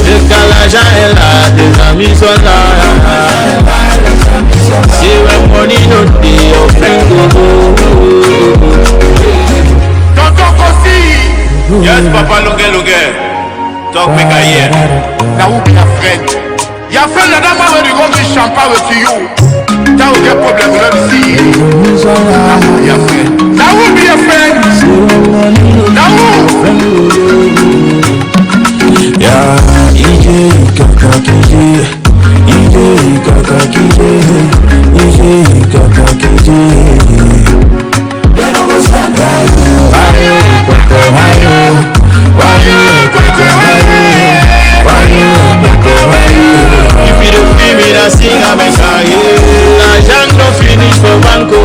Et quand l'argent est là, tes amis sont là. Si when money don't be your friend go go. Tonton Kossi. Yes, Papa Loge. Talk quick here. Now who be your friend? Your friend that man when you go to champagne with you. That will get problem when you see. Now who be your friend? Now who be your friend? Now who? Yeah, ije kaka kije. If you don't feel me, I sing, I'm a La jungle finish for Banco.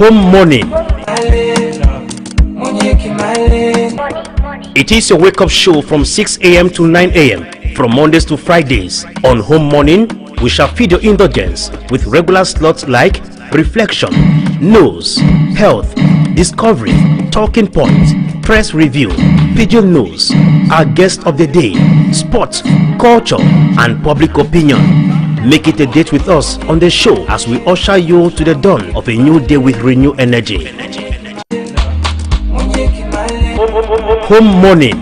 Home morning. It is your wake-up show from 6 a.m. to 9 a.m. from Mondays to Fridays. On Home morning, we shall feed your indulgence with regular slots like reflection, news, health, discovery, talking points, press review, pigeon news, our guest of the day, sports, culture, and public opinion. Make it a date with us on the show as we usher you to the dawn of a new day with renewed energy. Home morning.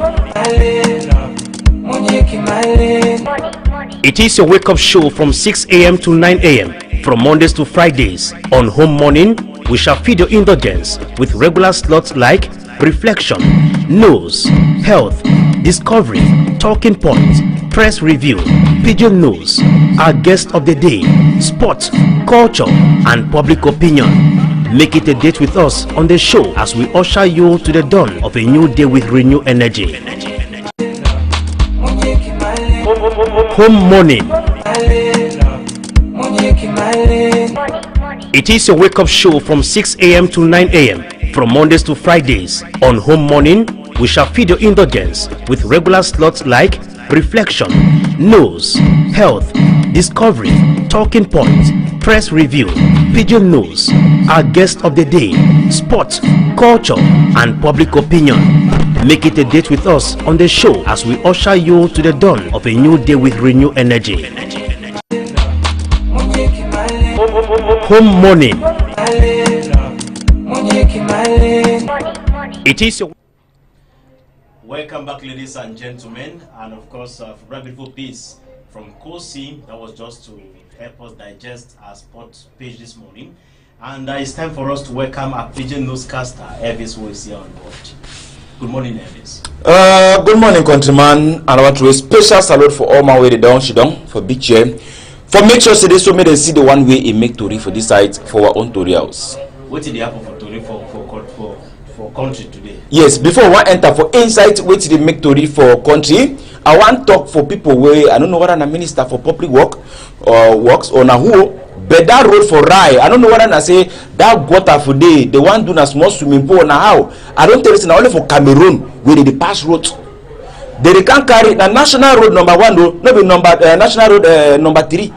It is your wake-up show from 6 a.m. to 9 a.m. from Mondays to Fridays. On Home morning, we shall feed your indulgence with regular slots like reflection, news, health, discovery, talking points, press review, pigeon news, our guest of the day, sports, culture, and public opinion. Make it a date with us on the show as we usher you to the dawn of a new day with renewed energy. Home morning. It is your wake-up show from 6 a.m. to 9 a.m. from Mondays to Fridays. On Home morning, we shall feed your indulgence with regular slots like reflection, news, health, discovery, talking points, press review, pigeon news, our guest of the day, sports, culture, and public opinion. Make it a date with us on the show as we usher you to the dawn of a new day with renewed energy. Home morning. It is your... Welcome back, ladies and gentlemen, and of course, for that beautiful piece from Kosi, that was just to help us digest our sports page this morning. And it's time for us to welcome our pigeon newscaster, Elvis, who is here on board. Good morning, Elvis. Good morning, countryman, and I want to a special salute for all my way down, Shidong, for Big Chair. For make sure so they so made see the one way in make Tori for this site for our own Tori house. What did they happen for Tori for country today? Yes, before one enter for insight, what did they make Tori for country? I want talk for people where I don't know what I'm a minister for public work or works or na who, but that road for Rai, I don't know what I say that gutter for day, the one doing a small swimming pool now how. I don't tell you only for Cameroon where they pass road. They can't carry the national road number 1 though, no be national road number 3.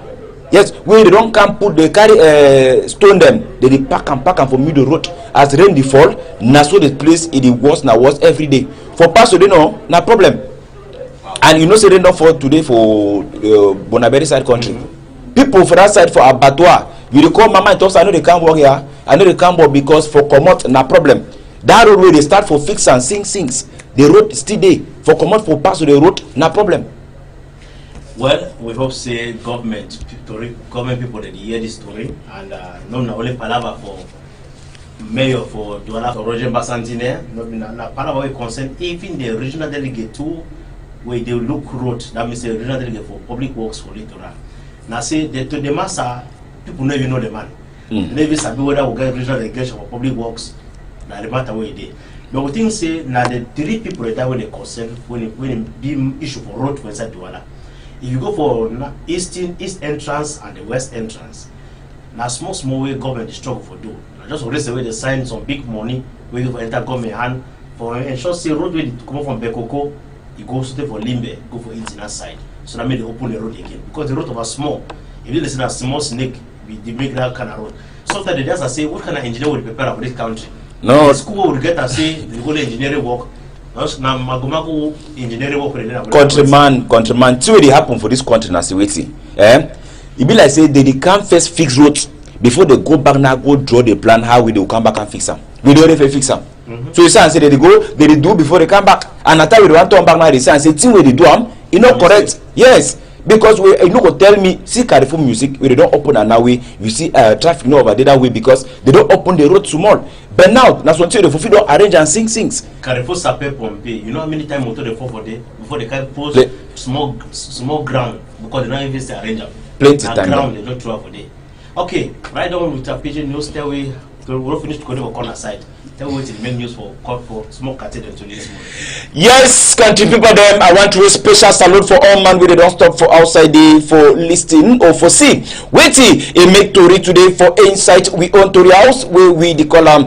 Yes, where they don't come put they carry stone them, they pack and for middle road. As rain they fall, na so the place it is worse now worse every day. For pass they know, no problem. And you know say rain don't fall today for Bonaberi side country. People for that side for abattoir, you call mama and talk, I know they can't work here. I know they can't work because for comot na problem. That road where they start for fix and things. The road still there. For comot for pass to the road, no problem. Well, we hope say government people that hear this story and not only palava for mayor for Douala for Roger Basantine, not palava we concern even the regional delegate too, where they look road. That means the regional delegate for public works for Littoral. Now say the massa people never know the man. Never sabi whether we get regional delegation for public works. Now the matter where they. But we think say now the 3 people that when they concern when it be issue for road for inside Douala. If you go for east entrance and the west entrance, now small way government struggle for do. Now just always the way they sign some big money we go for enter government hand for ensure say road way come from Bekoko, you go straight for Limbe, go for internal side. So that means they open the road again because the road was small. If you listen to a small snake, they make that kind of road. Sometimes they just say, what kind of engineer would prepare for this country? No. The school would get and say, you go to engineering work. Countryman, see what they happen for this country now, see waiting. It be like say they can't first fix roads before they go back now, go draw the plan how we will come back and fix them. We don't even fix them. So you say and say they go, they do before they come back. And at time we want to come back now, they say and say, thing where they do them, you know correct. Yes. Because we you know go tell me see Carrefour music where they don't open and now way you see traffic no over there that way because they don't open the road small. But now that's what they fulfill don't arrange and sing things. Carrefour Sape Pompe, you know how many times motor they fall for day before they can post small ground because they don't invest the arranger. Plenty time. Ground they don't throw for day. Okay, right now with our pigeon news stairway we'll finish to go to the corner side. Tell what the main news for small cathedral to this morning. Yes, country people them, I want to a special salute for all man we don't stop for outside day for listening or for see. Waiting a make Tori today for Insight we own Tori House where we the column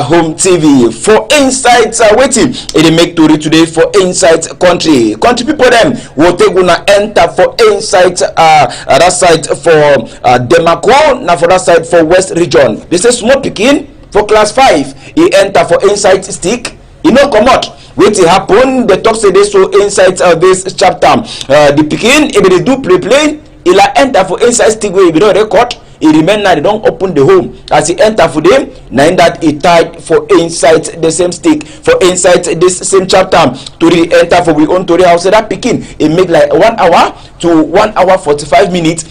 home TV. For Insight waiting a make Tori today for Insight country. Country people them will take gonna enter for Insight that side for Demaco, now for that side for West Region. This is small picking. For class 5, he enter for Insight stick. He no come out. Wait it happen. The talk say this so Insight this chapter. The picking if they do play. He la enter for Insight stick where he don't record. He remain now they don't open the home. As he enter for them, now that he tied for Insight the same stick. For Insight this same chapter. To the enter for we own Tori House. So that picking it make like 1 hour to 1 hour 45 minutes.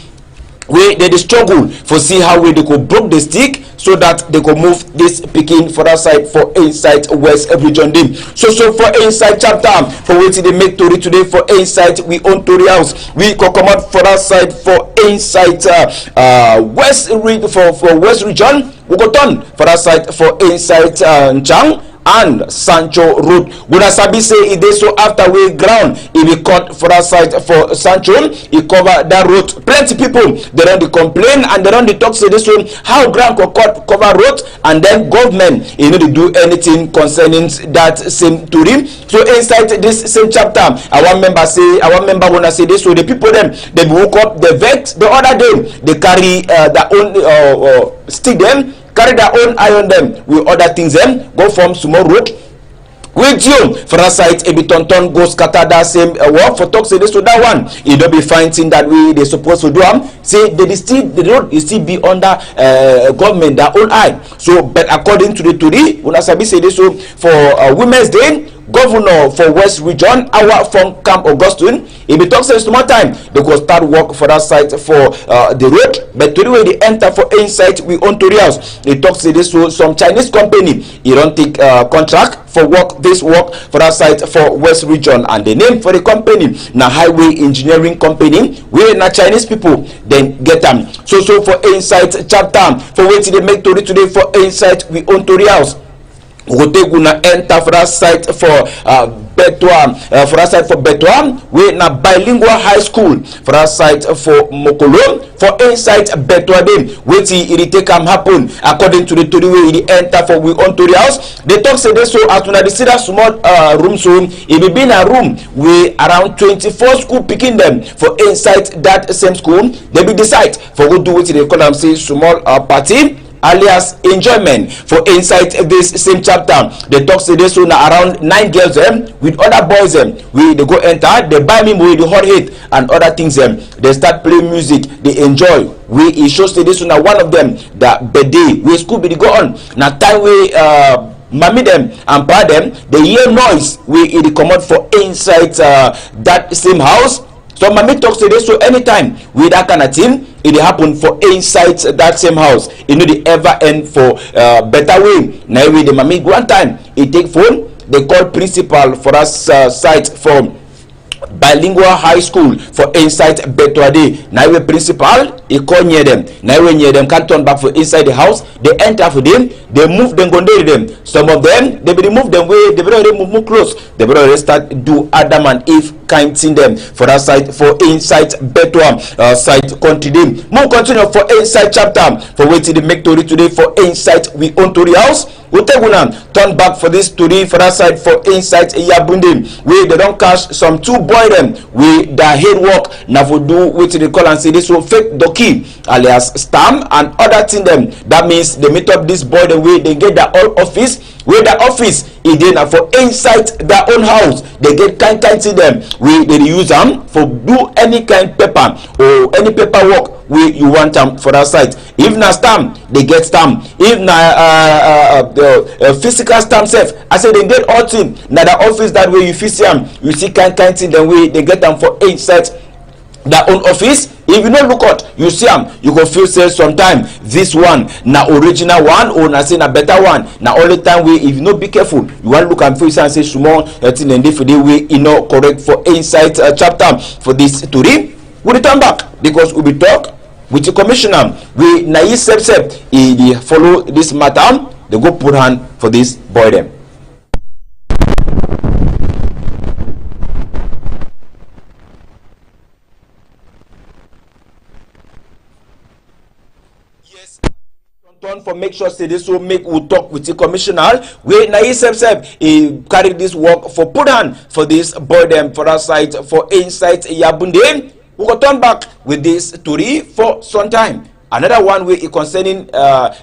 Where they struggle for see how we they could broke the stick so that they could move this picking for that side for Insight West Region team. So for Insight chapter for waiting they make Tori today for Insight we own Tori House. We could come out for that side for Insight West for West Region. We go turn for that side for Insight Chang and Sancho Road. Guna sabi say it is so after we ground if we cut for that side for Sancho, he cover that road. Plenty people they don't complain and they don't talk say this one how ground cover road and then government you know to do anything concerning that same tourism. So inside this same chapter, our member wanna say this so the people them they woke up the vet the other day they carry their own stick them. Carry their own iron them with other things them go from small road with you for that side a bit ton go scatter that same work for talk say this to that one you don't be finding that way they supposed to do them say the road is still be under government their own eye. So but according to the Tori when I say this so for Women's Day governor for West Region our from Camp Augustine if it talks small time they go start work for that site for the road but to the way they enter for Insight we own Tori House they talk say this so some Chinese company you don't take contract for this work for that site for West Region and the name for the company na Highway Engineering Company where na Chinese people then get them. So for Insight chapter for waiting they make Tori today for Insight we own Tori House. We gonna enter for that site for Betwa for that site for Betwa we na bilingual high school for that site for Mokolo for Insight Betwa dem wetin it take am happen according to the Tori way it enter for we own Tori House. They talk say this so as una dey see that small room so it be in a room we around 24 school picking them for Insight that same school they be decide for go do wetin they call am say small party alias enjoyment for Insight this same chapter. They talk say this one around 9 girls with other boys we they go enter they buy me with the hot hit and other things they start playing music they enjoy we it shows say this one one of them that birthday we school be go on now time we mommy them and pa them they hear noise we it come out for Insight that same house. So mommy talks to this so anytime with that kind of thing it happen for Insight that same house you know they ever end for better way now with the mommy one time it take phone they call principal for us site for bilingual high school for Insight Betwade now we principal he call near them now when near them can't turn back for inside the house they enter for them they move them go near them some of them they remove them way they already move close they already start do Adam and Eve kind thing them for that side for Insight Betwa site continue more continue for Insight chapter for waiting the make Tori today for Insight we own Tori House. We take one turn back for this Tori for that side for Insight Yabundim where they don't catch some 2 boy them with their head work now for do what they call and say this will fake doki alias stamp and other thing them that means they meet up this boy the way they get their own office where the office is then for Insight their own house they get kind to them we they use them for do any kind paper or any paperwork where you want them for that site. If na stamp they get stamp if na physical stamp self I say they get all thing now the office that way you fit see them you see kind thing the way they get them for Insight their own office. If you don't look out you see them you go feel say sometime this one na original one or na say na better one na all the time way if you not be careful you want look and feel and say small thing and for the way you know correct for Insight chapter for this Tori we return back because we be talk with the commissioner we na he sep he follow this matter they go put hand for this boy them. Turn for make sure say this will make we talk with the commissioner. We na he carry this work for put hand for this boy them for our site for inside Yabunde. We go turn back with this story for some time. Another one way concerning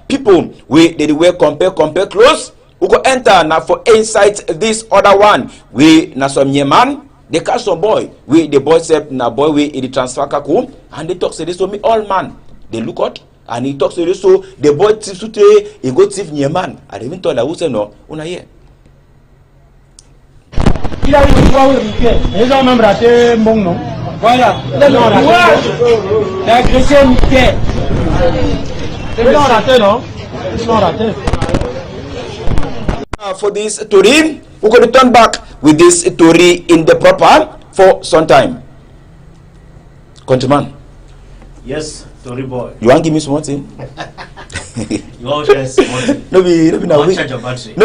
people we they will compare close. We go enter now for inside this other one. We na some man they catch some boy. We the boy said na boy we the transfer kaku and they talk say this to me all man. They look out. And he talks to you, so the boy tips today, he go tip near man. I even told her who said no, una here. Il a eu le droit de pied. Les gens même raté mon nom. Voilà. Les gens raté. Les chrétiens pied. Les gens raté non. Les gens raté. For this story, we're going to turn back with this story in the proper for some time. Countryman. Yes. Story boy. You want to give me something? You want to something? No be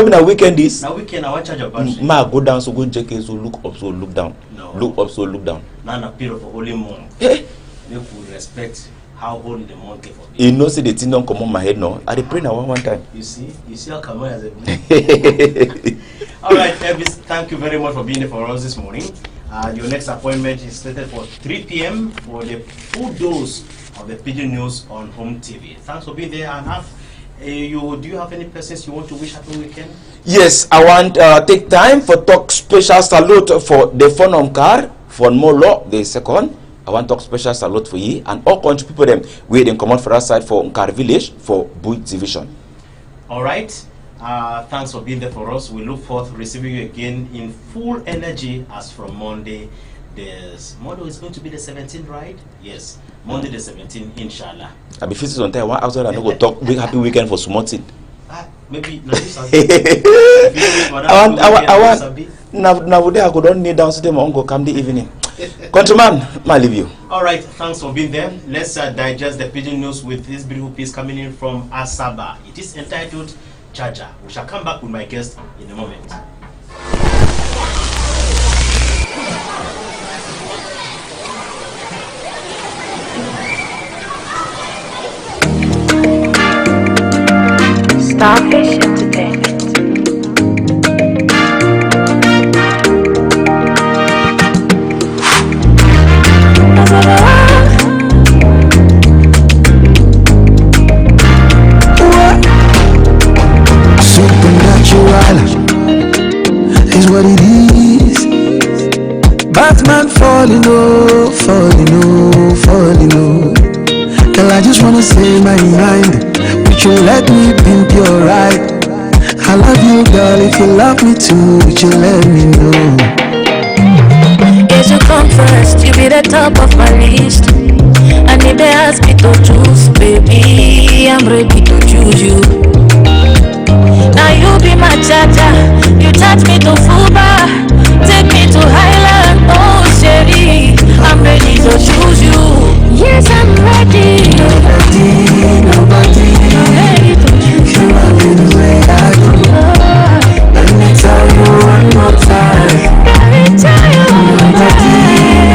na weekend this. Na weekend I want charge your battery. Ma go down so go check so look up so look down. No. Look up so look down. Now na period for holy month. Hey. Make we respect how holy the month is for me. You know say the thing don't come on my head now. I dey pray now one time. You see how come as a All right, Elvis, thank you very much for being there for us this morning. Your next appointment is slated for 3 p.m. for the full dose of the Pigeon News on Home TV. Thanks for being there, and do you have any persons you want to wish happy weekend? Yes, I want take time for talk special salute for the Fonum car for Molo the second. I want talk special salute for you and all country people them where they come out for our side for Nkar village for Bui division. All right. Thanks for being there for us. We look forward to receiving you again in full energy as from Monday. Monday is going to be the 17th, right? Yes, Monday the 17th, inshallah. I'll be fixing on time. One outside and I go talk big happy weekend for Sumotin. Maybe now I could not kneel down to them on go come the evening. Countryman, I leave you. All right, thanks for being there. Let's digest the Pigeon News with this beautiful piece coming in from Asaba. It is entitled Charger. We shall come back with my guest in a moment. Starfish Entertainment. Supernatural is what it is. Batman falling oh, falling oh, falling oh. Girl, I just wanna say my mind. Would you let me pimp your ride? I love you, girl. If you love me too, would you let me know? Yes, you come first. You be the top of my list. And if they ask me to choose, baby, I'm ready to choose you. Now you be my charger. You touch me to Fuba, take me to Highland. Oh, Sherry, I'm ready to choose you. Yes, I'm ready. Nobody. I'm ready to choose you. Love you the way I do. Let me tell you one more time. Let me tell you one more time.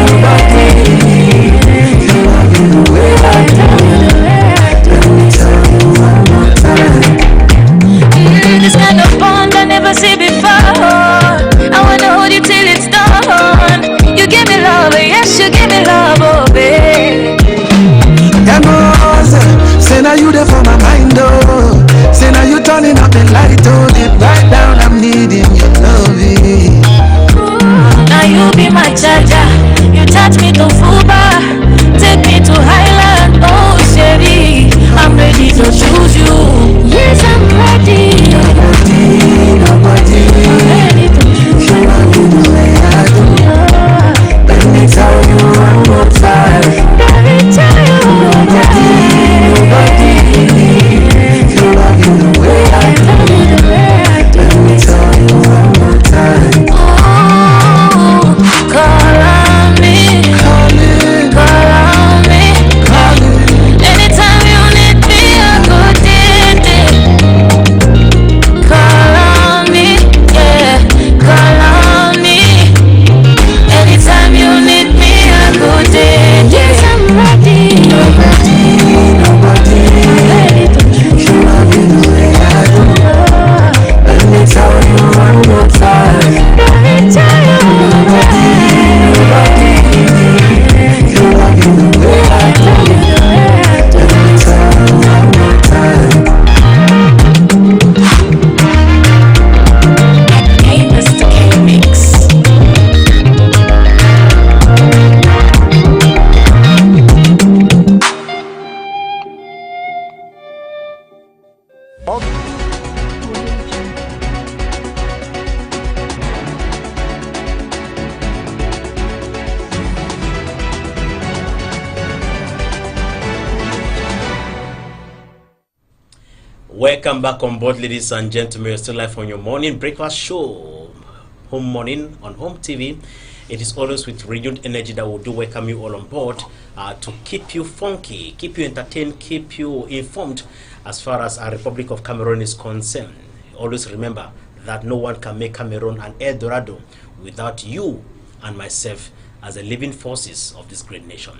Nobody. You love you the way I do. Let me tell you one more time. This kind of bond I never see before. Welcome back on board, ladies and gentlemen. You're still live on your morning breakfast show, Home Morning on Home TV. It is always with renewed energy that we do welcome you all on board to keep you funky, keep you entertained, keep you informed as far as our Republic of Cameroon is concerned. Always remember that no one can make Cameroon an El Dorado without you and myself as the living forces of this great nation.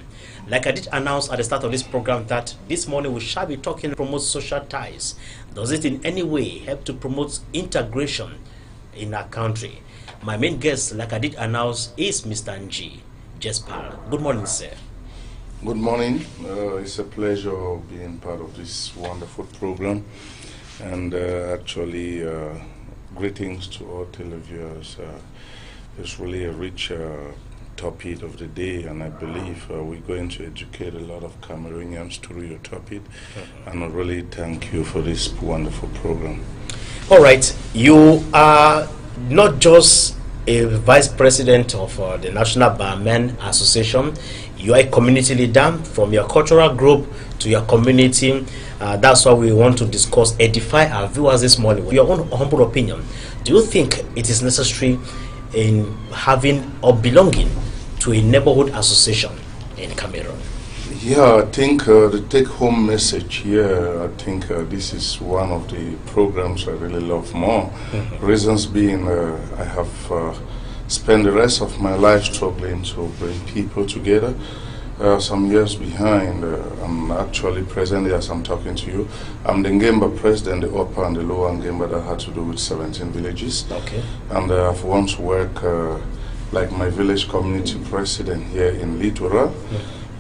Like I did announce at the start of this program that this morning we shall be talking to promote social ties. Does it in any way help to promote integration in our country? My main guest, like I did announce, is Mr. Nji Jespal. Good morning, sir. Good morning. It's a pleasure being part of this wonderful program, and actually greetings to all televiewers. It's really a rich topic of the day, and I believe we're going to educate a lot of Cameroonians through your topic, and I really thank you for this wonderful program. All right, you are not just a vice president of the National Barmen Association, you are a community leader from your cultural group to your community. That's why we want to discuss, edify our viewers this morning. Your own humble opinion, do you think it is necessary in having or belonging to a neighborhood association in Cameroon? Yeah, I think the take-home message here, I think this is one of the programs I really love more. Reasons being, I have spent the rest of my life struggling to bring people together. Some years behind, I'm actually presently, as I'm talking to you, I'm the Ngemba president, the upper and the lower Ngemba, that had to do with 17 villages. Okay. And I've once worked like my village community president here in Litura,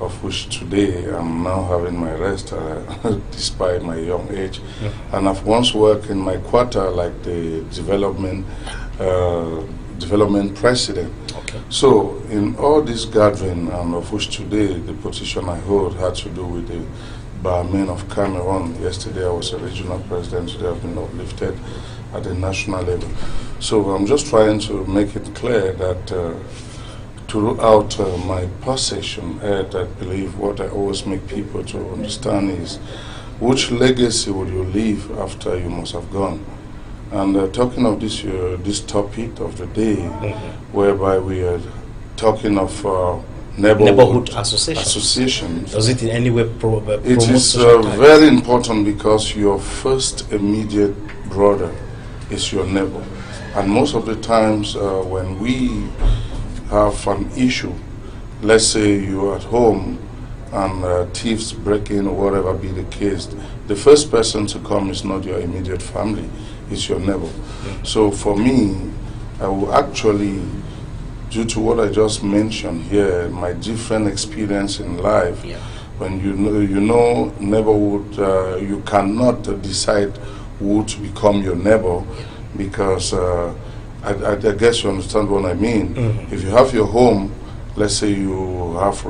of which today I'm now having my rest despite my young age. And I've once worked in my quarter like the development president. Okay. So in all this gathering, and of which today the position I hold had to do with the Barmen of Cameroon. Yesterday I was a regional president, today I've been uplifted at the national level. So I'm just trying to make it clear that throughout my possession, I believe what I always make people to understand is which legacy will you leave after you must have gone. And talking of this topic of the day, whereby we are talking of neighborhood associations. Does it in any way promote it is very important, because your first immediate brother is your neighbor. And most of the times when we have an issue, let's say you're at home and thieves break in or whatever be the case, the first person to come is not your immediate family, it's your neighbor. So for me, I will actually, due to what I just mentioned here, my different experience in life, when you know neighborhood, you cannot decide who to become your neighbor, because I guess you understand what I mean. If you have your home, let's say you have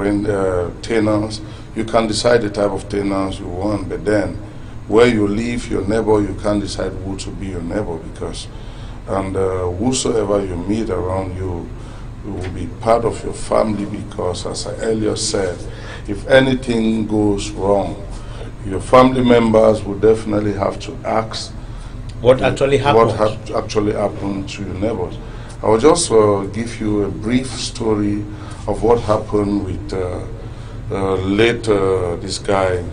tenants, you can decide the type of tenants you want, but then where you live, your neighbor, you can't decide who to be your neighbor, because whosoever you meet around you will be part of your family, because as I earlier said, if anything goes wrong, your family members will definitely have to ask what actually happened. What actually happened to your neighbors. I will just give you a brief story of what happened with this guy.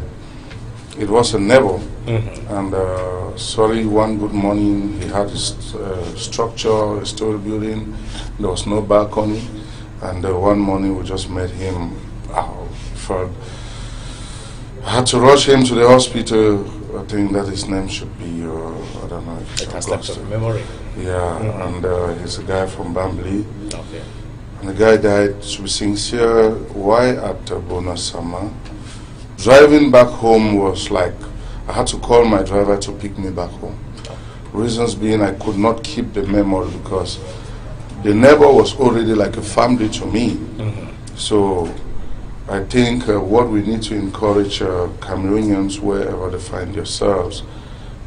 It was a neighbor, and one good morning he had his structure, a story building. There was no balcony, and one morning we just met him. I had to rush him to the hospital. I think that his name should be, I don't know if it has left of memory. Yeah, and he's a guy from Bambly. Okay. And the guy died, to be sincere, why at Bonasama? Driving back home was like, I had to call my driver to pick me back home. Reasons being, I could not keep the memory, because the neighbor was already like a family to me. So I think what we need to encourage Cameroonians, wherever they find themselves,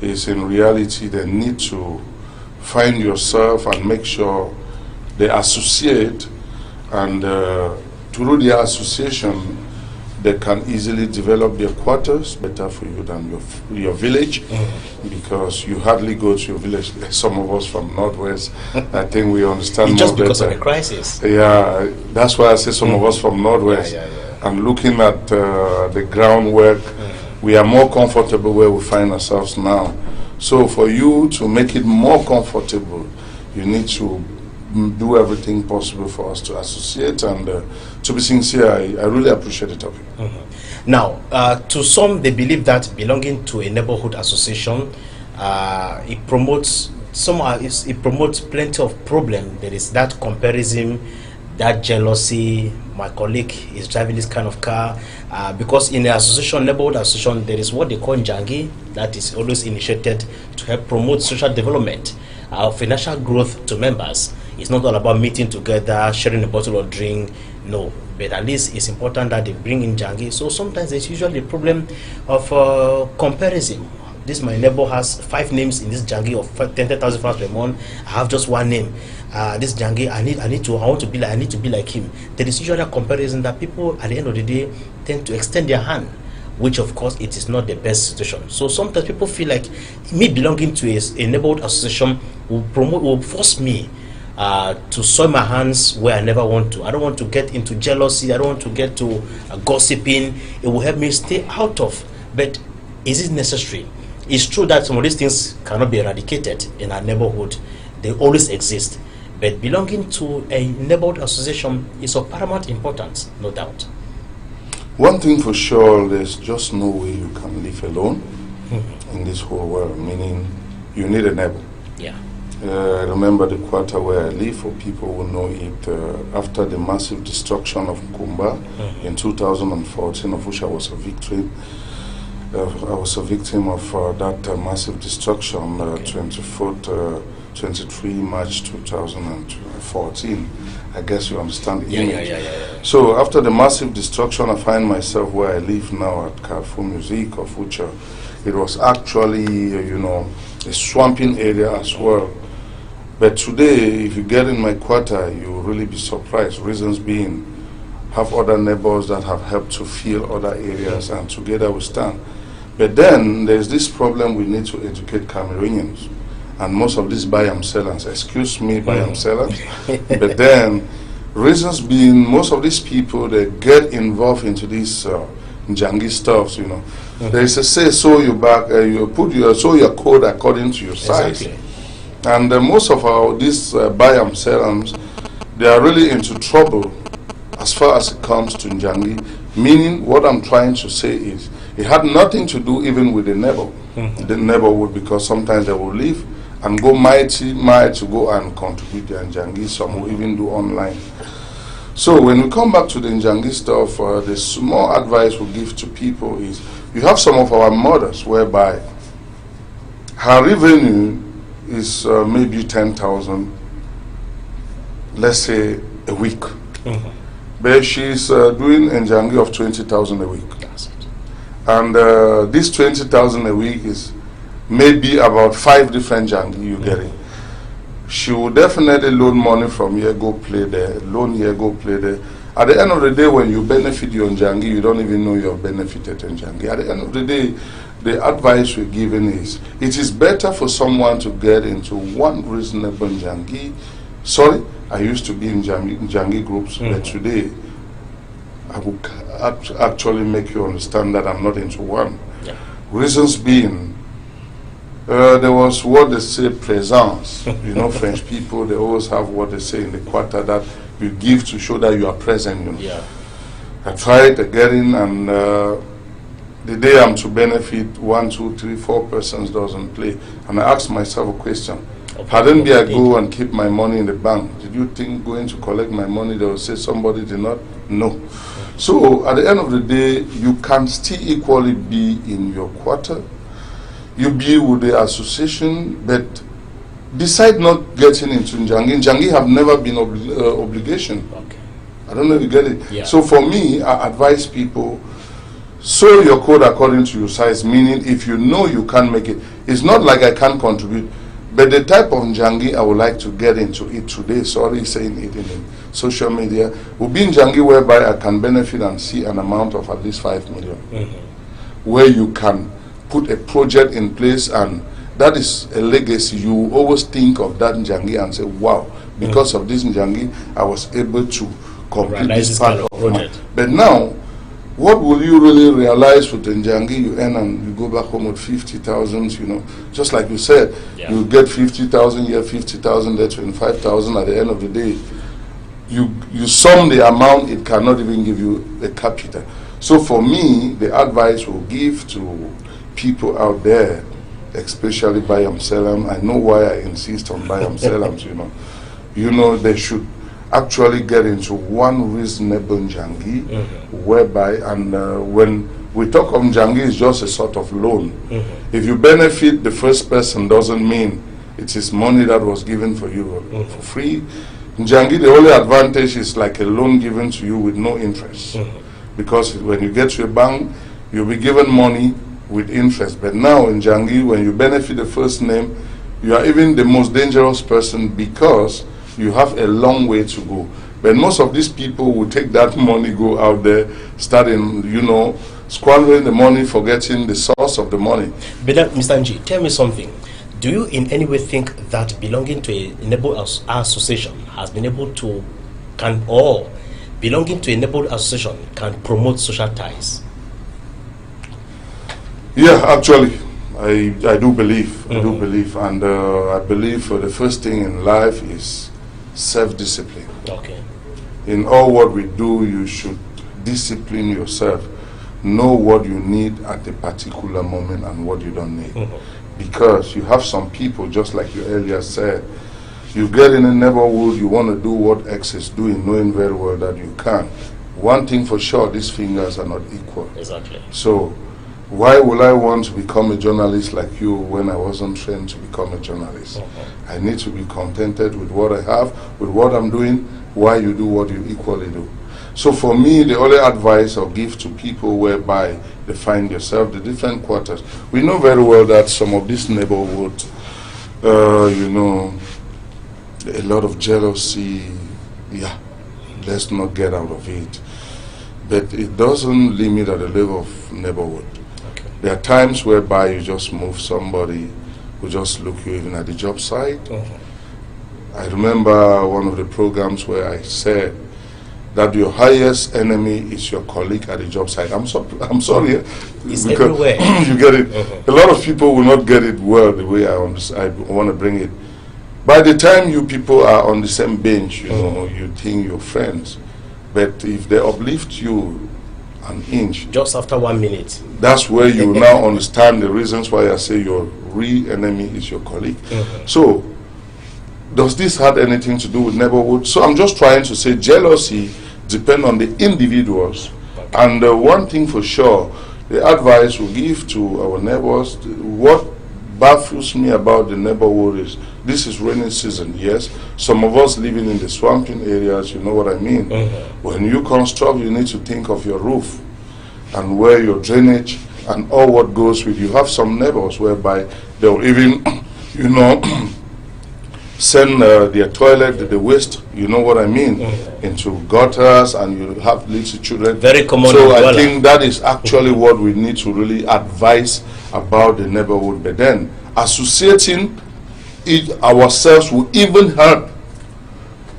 is in reality they need to find yourself and make sure they associate, and through their association they can easily develop their quarters better for you than your village, because you hardly go to your village. Some of us from Northwest, I think we understand it's more just because better. of the crisis. Yeah, that's why I say some of us from Northwest. And looking at the groundwork, we are more comfortable where we find ourselves now. So for you to make it more comfortable, you need to do everything possible for us to associate. And to be sincere, I really appreciate the topic. Now, to some, they believe that belonging to a neighborhood association, it promotes it promotes plenty of problem. There is that comparison, that jealousy. My colleague is driving this kind of car, because in the association, neighborhood association, there is what they call Njangi, that is always initiated to help promote social development, financial growth to members. It's not all about meeting together, sharing a bottle of drink, no. But at least it's important that they bring in Njangi. So sometimes there's usually a problem of comparison. This my neighbor has 5 names in this Njangi of 10,000 francs per month. I have just 1 name. This Njangi, I need to be like him. There is usually a comparison that people at the end of the day tend to extend their hand, which of course it is not the best situation. So sometimes people feel like me belonging to a neighborhood association will force me to soil my hands where I never want to. I don't want to get into jealousy. I don't want to get to gossiping. It will help me stay out of. But is it necessary? It's true that some of these things cannot be eradicated in our neighborhood. They always exist. But belonging to a neighborhood association is of paramount importance, no doubt. One thing for sure, there's just no way you can live alone in this whole world, meaning you need a neighbor. Yeah. I remember the quarter where I live, for people who know it, after the massive destruction of Nkumba in 2014, of which I was a victim. I was a victim of that massive destruction, 23 March 2014. I guess you understand the image. So after the massive destruction, I find myself where I live now at Carrefour Music, of which it was actually, a swamping area as well. But today, if you get in my quarter, you will really be surprised. Reasons being, have other neighbors that have helped to fill other areas, and together we stand. But then there's this problem: we need to educate Cameroonians, and most of these buy and sellers, excuse me, buy and sellers. But then, reasons being, most of these people, they get involved into these Njangi stuffs. There is a say, sow your back, sow your code according to your size. Exactly. And most of these buy and sellers, they are really into trouble as far as it comes to Njangi. Meaning, what I'm trying to say is, it had nothing to do even with the neighbor. The neighborhood, because sometimes they will leave and go mighty to go and contribute their Njangi. Some will even do online. So when we come back to the Njangi stuff, the small advice we give to people is, you have some of our mothers whereby her revenue is maybe 10,000, let's say a week. But she's doing a Njangi of 20,000 a week. That's it. And this 20,000 a week is maybe about 5 different Njangi you getting. She will definitely loan money from here, go play there, loan here, go play there. At the end of the day, when you benefit your Njangi, you don't even know you have benefited Njangi. At the end of the day, the advice we're giving is, it is better for someone to get into one reasonable Njangi. Sorry, I used to be in Njangi groups, but today I would actually make you understand that I'm not into one. Yeah. Reasons being, there was what they say, présence. French people, they always have what they say in the quarter, that you give to show that you are present. Yeah. I tried getting, and the day I'm to benefit 1, 2, 3, 4 persons doesn't play. And I asked myself a question. Hadn't be I go and keep my money in the bank, did you think going to collect my money, they will say somebody did not? No. So at the end of the day, you can still equally be in your quarter. You be with the association, but decide not getting into Njangi. Njangi have never been obligation. Okay. I don't know if you get it. Yeah. So for me, I advise people, sow your code according to your size, meaning if you know you can't make it, it's not like I can't contribute. But the type of Njangi I would like to get into it today, sorry saying it in social media, will be Njangi whereby I can benefit and see an amount of at least 5 million. Where you can put a project in place, and that is a legacy. You always think of that Njangi and say, wow, because of this Njangi, I was able to complete this part of project. But now, what will you really realize with the Njangi you earn and you go back home with 50,000, you know, just like you said, you get 50,000 here, 50,000 there, 25,000 at the end of the day. You sum the amount, it cannot even give you a capital. So for me, the advice we'll give to people out there, especially Bayam Selam, I know why I insist on Bayam Selams, you know, they should actually get into one reasonable Njangi, whereby, and when we talk of Njangi, it's just a sort of loan. If you benefit the first person, doesn't mean it is money that was given for you for free. Njangi, the only advantage is like a loan given to you with no interest. Because when you get to a bank, you'll be given money with interest. But now in Njangi, when you benefit the first name, you are even the most dangerous person because you have a long way to go. But most of these people will take that money, go out there, starting, you know, squandering the money, forgetting the source of the money. But Mr. Nji, tell me something. Do you in any way think that belonging to a neighborhood association has been able to, belonging to a neighborhood association can promote social ties? Yeah, actually, I do believe. I do believe. And I believe the first thing in life is self-discipline. Okay. In all what we do, you should discipline yourself. Know what you need at a particular moment and what you don't need. Because you have some people, just like you earlier said, you get in a neighborhood, you want to do what X is doing, knowing very well that you can. One thing for sure, these fingers are not equal. Exactly. So why will I want to become a journalist like you when I wasn't trained to become a journalist? I need to be contented with what I have, with what I'm doing, why you do what you equally do. So for me, the only advice I'll give to people whereby they find yourself, the different quarters, we know very well that some of these neighborhoods, you know, a lot of jealousy, let's not get out of it. But it doesn't limit at the level of neighborhood. There are times whereby you just move somebody who just look you even at the job site. I remember one of the programs where I said that your highest enemy is your colleague at the job site. I'm sorry. It's everywhere. You get it. A lot of people will not get it well the way I want to bring it. By the time you people are on the same bench, you know, you think you're friends. But if they uplift you an inch, just after 1 minute, that's where you now understand the reasons why I say your real enemy is your colleague. So, does this have anything to do with neighborhood? So I'm just trying to say jealousy depends on the individuals. And one thing for sure, the advice we give to our neighbors, what baffles me about the neighborhood is this is rainy season, yes. Some of us living in the swamping areas, you know what I mean. When you construct, you need to think of your roof and where your drainage and all what goes with. You have some neighbors whereby they'll even, you know, send their toilet, the waste, you know what I mean, into gutters, and you have little children. Very common. So I think that is actually what we need to really advise about the neighborhood. But then associating it ourselves will even help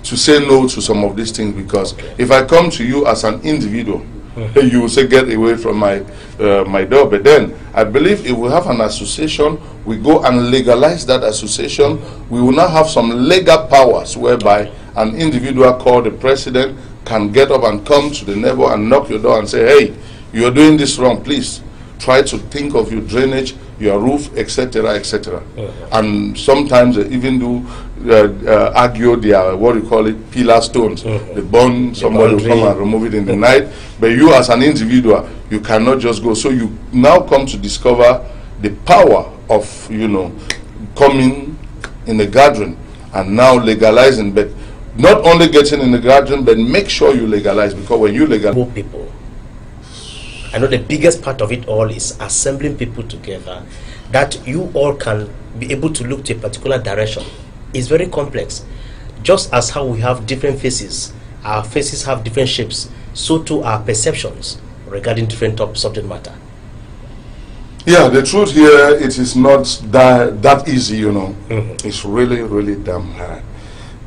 to say no to some of these things, because if I come to you as an individual, you will say get away from my door. But then I believe if we have an association, we go and legalize that association, we will now have some legal powers whereby an individual called the president can get up and come to the neighbor and knock your door and say, hey, you're doing this wrong, please try to think of your drainage, your roof, etc., etc. And sometimes they even do argue their, what do you call it, pillar stones. They burn, somebody will come and remove it in the night. But you as an individual, you cannot just go. So you now come to discover the power of, you know, coming in the gathering and now legalizing. But not only getting in the gathering, but make sure you legalize, because when you legalize people, I know the biggest part of it all is assembling people together, that you all can be able to look to a particular direction is very complex. Just as how we have different faces, our faces have different shapes, so too our perceptions regarding different subject matter. Yeah, the truth here, it is not that easy, you know. It's really, really damn hard.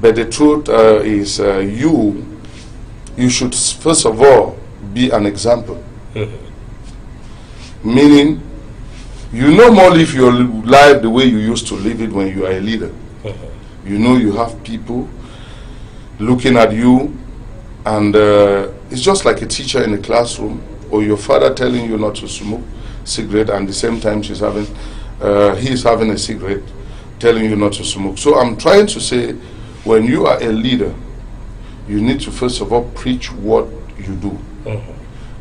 But the truth is you should first of all be an example. Meaning, you no more live your life the way you used to live it when you are a leader. You know you have people looking at you, and it's just like a teacher in a classroom, or your father telling you not to smoke cigarette, and at the same time he is having a cigarette, telling you not to smoke. So I'm trying to say, when you are a leader, you need to first of all preach what you do.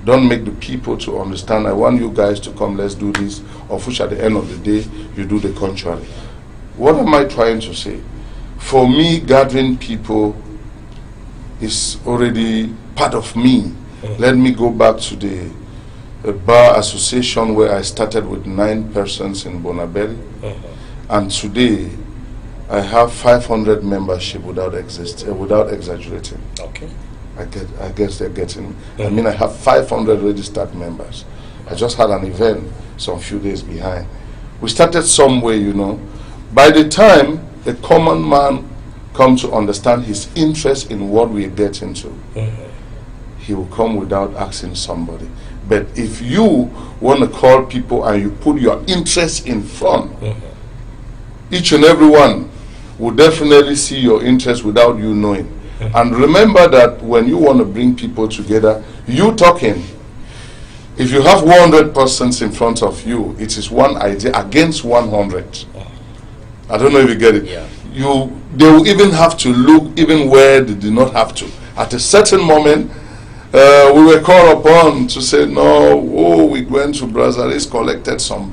Don't make the people to understand, I want you guys to come, let's do this, of which at the end of the day, you do the contrary. What am I trying to say? For me, gathering people is already part of me. Let me go back to the bar association where I started with 9 persons in Bonabelli, and today I have 500 membership without exaggerating. Okay. I guess they're getting. I mean, I have 500 registered members. I just had an event some few days behind. We started somewhere, you know. By the time a common man comes to understand his interest in what we get into, he will come without asking somebody. But if you want to call people and you put your interest in front, each and every one will definitely see your interest without you knowing. And remember that when you want to bring people together, you talking. If you have 100 persons in front of you, it is one idea against 100. I don't know if you get it. They will even have to look even where they do not have to. At a certain moment, we were called upon to say, no, we went to Brazil, collected some